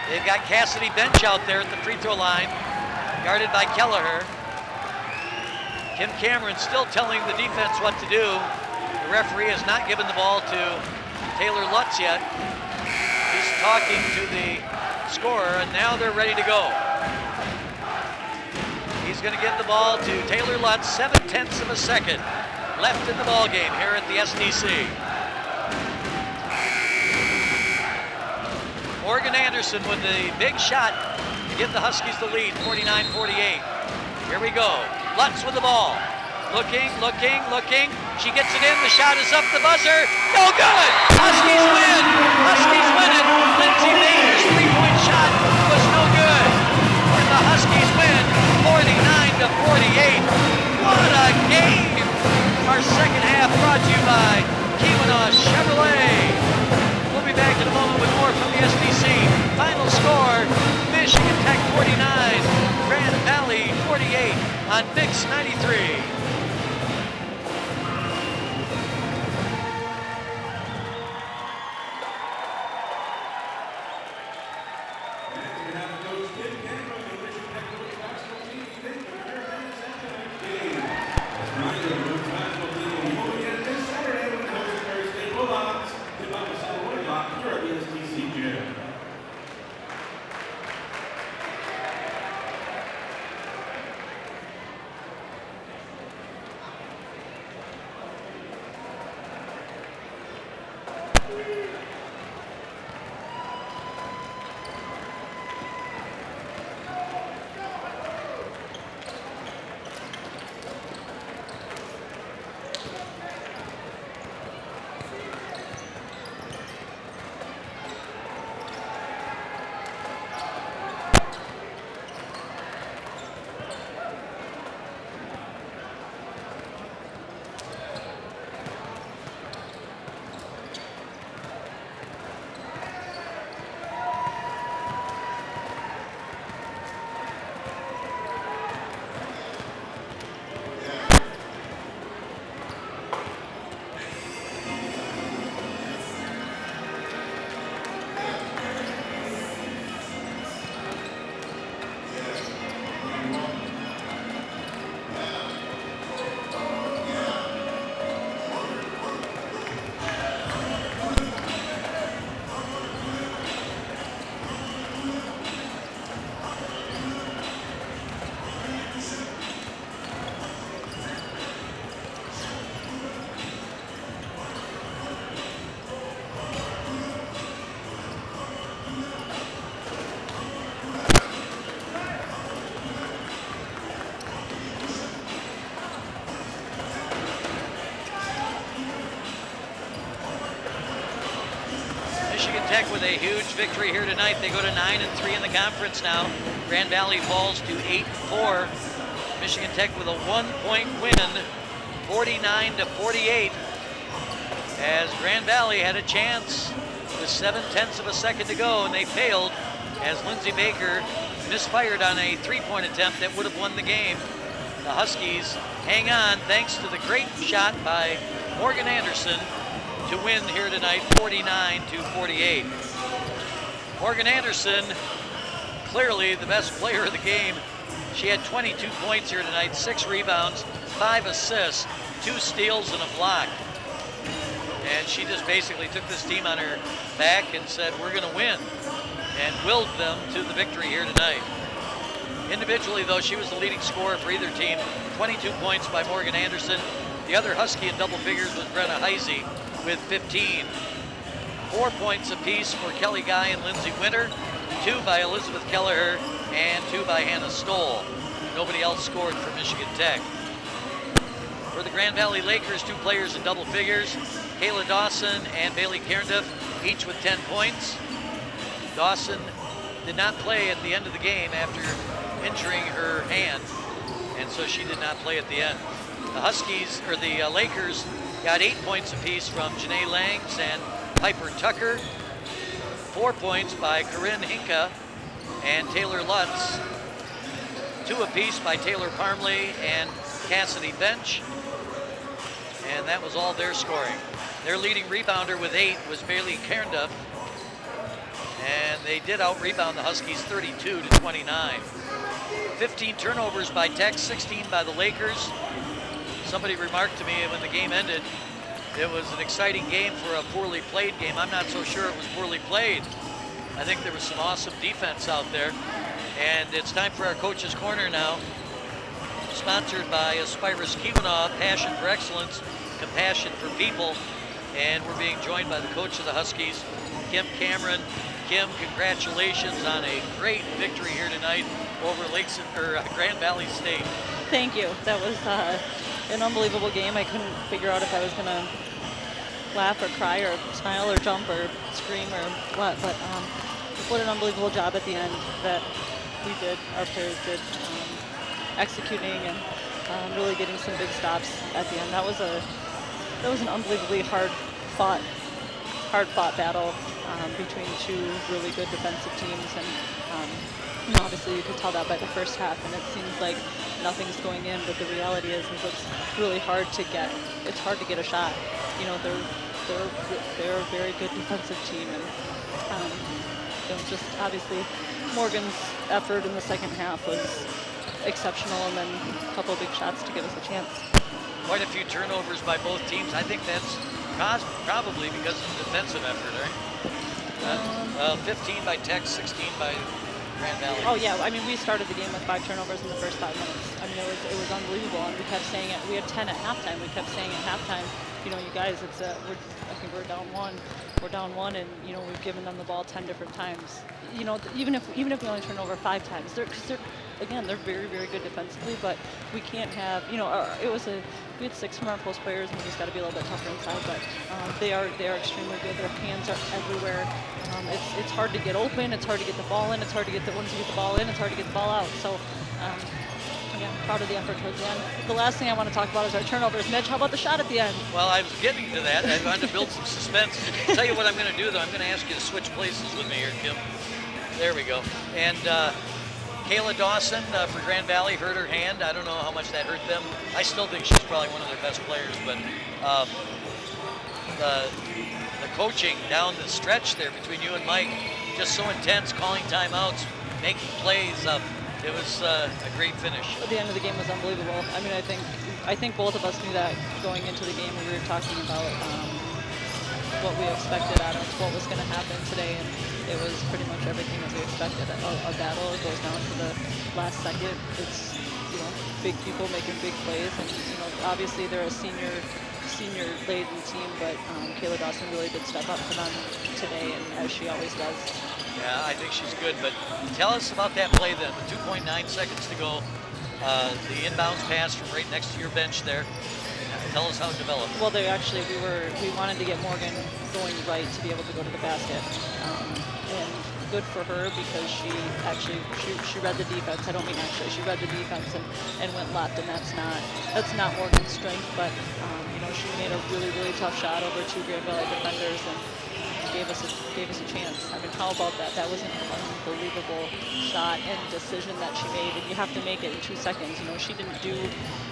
They've got Cassidy Bench out there at the free throw line, guarded by Kelleher. Kim Cameron still telling the defense what to do. The referee has not given the ball to Taylor Lutz yet. He's talking to the scorer, and now they're ready to go. He's going to give the ball to Taylor Lutz. 7/10 of a second left in the ball game here at the SDC. Morgan Anderson with the big shot to give the Huskies the lead, 49-48. Here we go. Lutz with the ball. Looking. She gets it in. The shot is up the buzzer. No good. Huskies win. Huskies win it. Lindsey Baker's three-point shot was no good. And the Huskies win 49-48. What a game. Our second half brought to you by Keweenaw Chevrolet. We'll be back in a moment with more from the SDC. Final score, Michigan Tech 49, Grand Valley 48 on Mix 93. Tech with a huge victory here tonight. They go to 9-3 in the conference now. Grand Valley falls to 8-4. Michigan Tech with a 1-point win, 49-48. As Grand Valley had a chance to 7/10 of a second to go, and they failed as Lindsey Baker misfired on a three-point attempt that would have won the game. The Huskies hang on thanks to the great shot by Morgan Anderson to win here tonight, 49-48. Morgan Anderson, clearly the best player of the game. She had 22 points here tonight, 6 rebounds, 5 assists, 2 steals, and a block. And she just basically took this team on her back and said, we're going to win, and willed them to the victory here tonight. Individually, though, she was the leading scorer for either team. 22 points by Morgan Anderson. The other Husky in double figures was Brenna Heisey with 15. 4 points apiece for Kelly Guy and Lindsay Winter. 2 by Elizabeth Kelleher and 2 by Hannah Stoll. Nobody else scored for Michigan Tech. For the Grand Valley Lakers, 2 players in double figures. Kayla Dawson and Bailey Cairnduff, each with 10 points. Dawson did not play at the end of the game after injuring her hand, and so she did not play at the end. The Huskies, or the Lakers, got 8 points apiece from Janae Langs and Piper Tucker. 4 points by Corinne Hinka and Taylor Lutz. 2 apiece by Taylor Parmley and Cassidy Bench. And that was all their scoring. Their leading rebounder with 8 was Bailey Cairnduff. And they did out-rebound the Huskies 32-29. 15 turnovers by Tech, 16 by the Lakers. Somebody remarked to me when the game ended, it was an exciting game for a poorly played game. I'm not so sure it was poorly played. I think there was some awesome defense out there. And it's time for our Coach's Corner now. Sponsored by Aspirus Keweenaw, passion for excellence, compassion for people. And we're being joined by the coach of the Huskies, Kim Cameron. Kim, congratulations on a great victory here tonight over Grand Valley State. Thank you. That was an unbelievable game. I couldn't figure out if I was going to laugh or cry or smile or jump or scream or what, but what an unbelievable job at the end that we did, our players did, executing and really getting some big stops at the end. That was an unbelievably hard fought battle between 2 really good defensive teams, and obviously you could tell that by the first half, and it seems like nothing's going in, but the reality is it's really hard to get. It's hard to get a shot. You know, they're a very good defensive team, and just obviously Morgan's effort in the second half was exceptional, and then a couple of big shots to give us a chance. Quite a few turnovers by both teams. I think that's probably because of the defensive effort, right? 15 by Tech, 16 by Grand Valley. Oh yeah, I mean we started the game with 5 turnovers in the first 5 minutes. I mean it was unbelievable, and we kept saying it. We had 10 at halftime. We kept saying at halftime, you know, you guys, I think we're down 1. We're down 1, and you know we've given them the ball 10 different times. You know, even if we only turn over 5 times, they're very, very good defensively, but we can't have, you know, we had 6 from our post players, and we just got to be a little bit tougher inside, but they are extremely good. Their hands are everywhere. It's hard to get open, it's hard to get the ball in, it's hard to get once you get the ball in, it's hard to get the ball out. So, yeah, proud of the effort towards the end. The last thing I want to talk about is our turnovers. Mitch, how about the shot at the end? Well, I was getting to that. I wanted to build some suspense. I'll tell you what I'm going to do, though. I'm going to ask you to switch places with me here, Kim. There we go. And Kayla Dawson for Grand Valley hurt her hand. I don't know how much that hurt them. I still think she's probably one of their best players, but the coaching down the stretch there between you and Mike, just so intense, calling timeouts, making plays. It was a great finish. The end of the game was unbelievable. I mean, I think both of us knew that going into the game when we were talking about what we expected out of what was going to happen today, and it was pretty much everything as we expected. A battle, it goes down to the last second. It's, you know, big people making big plays, and you know, obviously they're a senior-laden team, but Kayla Dawson really did step up for them today, and as she always does. Yeah, I think she's good, but tell us about that play then. With 2.9 seconds to go, the inbounds pass from right next to your bench there. Tell us how it developed. Well, we wanted to get Morgan going right to be able to go to the basket, and good for her because she read the defense. I don't mean actually, she read the defense and went left, and that's not Morgan's strength, but you know, she made a really, really tough shot over 2 Grand Valley defenders, and gave us a chance. I mean, how about that? That was an unbelievable shot and decision that she made, and you have to make it in 2 seconds. You know,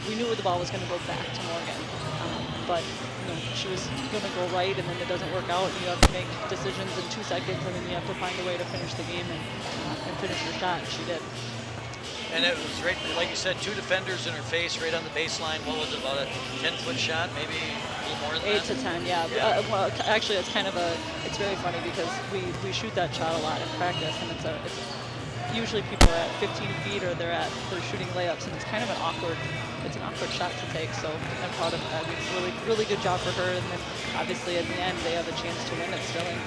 we knew the ball was going to go back to Morgan, but you know, she was going to go right, and then it doesn't work out, and you have to make decisions in 2 seconds, and then you have to find a way to finish the game and finish your shot. She did. And it was right, like you said, 2 defenders in her face, right on the baseline. What was it, about a 10-foot shot, maybe a little more than 8 that? to 10, yeah. Well, actually, it's kind of it's very funny because we shoot that shot a lot in practice, and it's usually people are at 15 feet or they're shooting layups, and it's kind of an awkward shot to take. So I'm proud of that. It's really, really good job for her. And then obviously at the end they have a chance to win it still. And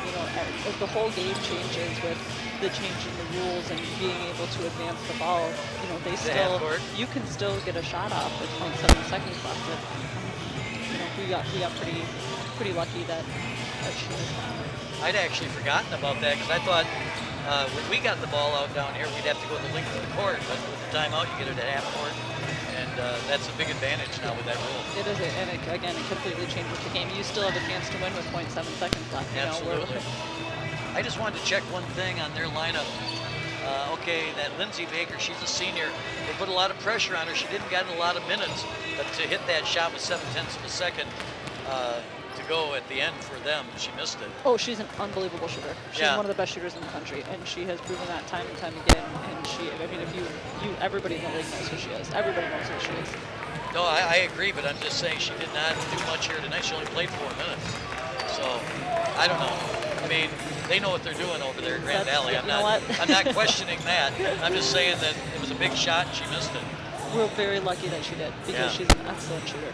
you know, as the whole game changes with the change in the rules and being able to advance the ball, you know, you can still get a shot off with 0.7 seconds left. But, you know, we got pretty lucky that she was down. I'd actually forgotten about that because I thought when we got the ball out down here, we'd have to go the length of the court. But with the timeout, you get it at half court. And that's a big advantage now with that rule. It is, and it completely changes the game. You still have a chance to win with 0.7 seconds left. Absolutely. I just wanted to check one thing on their lineup. Okay, that Lindsey Baker, she's a senior. They put a lot of pressure on her. She didn't get a lot of minutes, but to hit that shot with 0.7 of a second to go at the end for them, she missed it. Oh, she's an unbelievable shooter. She's one of the best shooters in the country, and she has proven that time and time again. And I mean, if everybody in the league knows who she is. Everybody knows who she is. No, I agree, but I'm just saying she did not do much here tonight. She only played 4 minutes. So, I don't know. I mean, they know what they're doing over there at Grand Valley. I'm not questioning that. I'm just saying that it was a big shot and she missed it. We're very lucky that she did because she's an excellent shooter.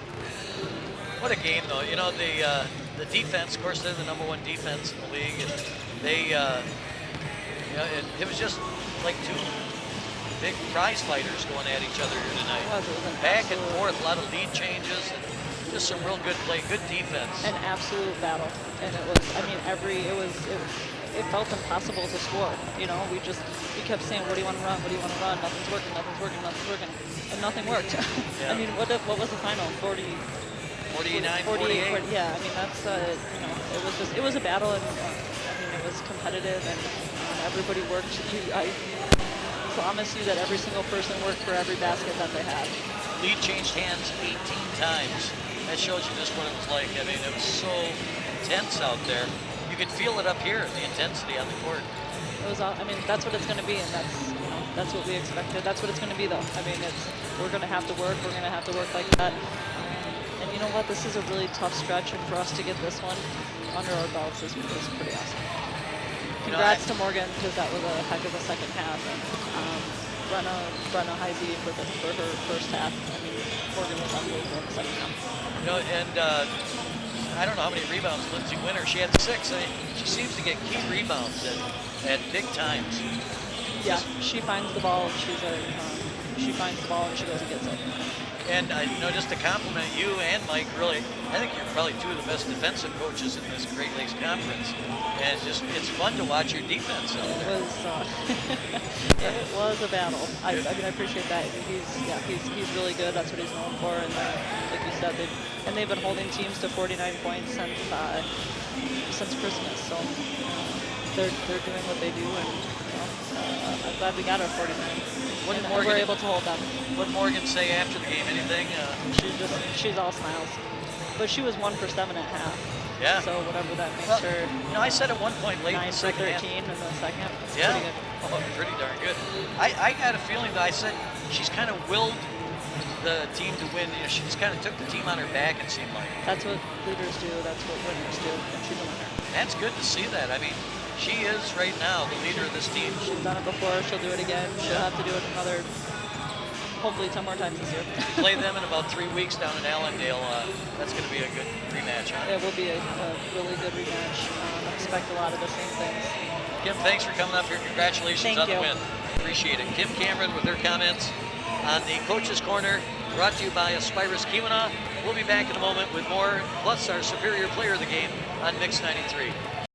What a game, though. You know, the defense, of course, they're the #1 defense in the league, and they, you know, it was just like 2 big prize fighters going at each other here tonight. It was back and forth, a lot of lead changes, and just some real good play, good defense. An absolute battle, and it was. I mean, it felt impossible to score. You know, we kept saying, "What do you want to run? What do you want to run? Nothing's working. Nothing's working. Nothing's working," and nothing worked. Yeah. I mean, what was the final? 49, 48. Yeah, I mean that's you know, it was a battle, and I mean it was competitive, and everybody worked. I promise you that every single person worked for every basket that they had. Lead changed hands 18 times. That shows you just what it was like. I mean, it was so intense out there. You could feel it up here, the intensity on the court. It was. I mean, that's what it's going to be, and that's what we expected. That's what it's going to be, though. I mean, we're going to have to work. We're going to have to work like that. And you know what? This is a really tough stretch, and for us to get this one under our belts is pretty awesome. Congrats to Morgan, because that was a heck of a second half. And Brenna Heisey for her first half. I mean, Morgan was unbelievable in the second half. You know, and I don't know how many rebounds Lindsey Winter. She had 6. I mean, she seems to get key rebounds at big times. Yeah, she finds the ball. She finds the ball and she goes and gets it. And you know, just to compliment you and Mike, really, I think you're probably 2 of the best defensive coaches in this Great Lakes Conference. And it's fun to watch your defense out there. It was a battle. I mean, I appreciate that. He's really good. That's what he's known for. And like you said, they've been holding teams to 49 points since Christmas. So they're doing what they do, and I'm glad we got our 49. We're able to hold them. What did Morgan say after the game? Anything? She's all smiles. But she was 1 for 7 at half. Yeah. So whatever that makes her. You know, I said at one point late in the 9 for second 13 half. in the second. Yeah. Pretty good. Oh, pretty darn good. I got a feeling that I said she's kind of willed the team to win. You know, she just kind of took the team on her back, it seemed like. That's what leaders do. That's what winners do. And she's a winner. That's good to see that. I mean, she is right now the leader of this team. She's done it before. She'll do it again. She'll have to do it another, hopefully 10 more times this year. Play them in about 3 weeks down in Allendale. That's going to be a good rematch, huh? It will be a really good rematch. I expect a lot of the same things. Kim, thanks for coming up here. Congratulations on the win. Appreciate it. Kim Cameron with her comments on the Coach's Corner, brought to you by Aspirus Keweenaw. We'll be back in a moment with more, plus our superior player of the game on Mix 93.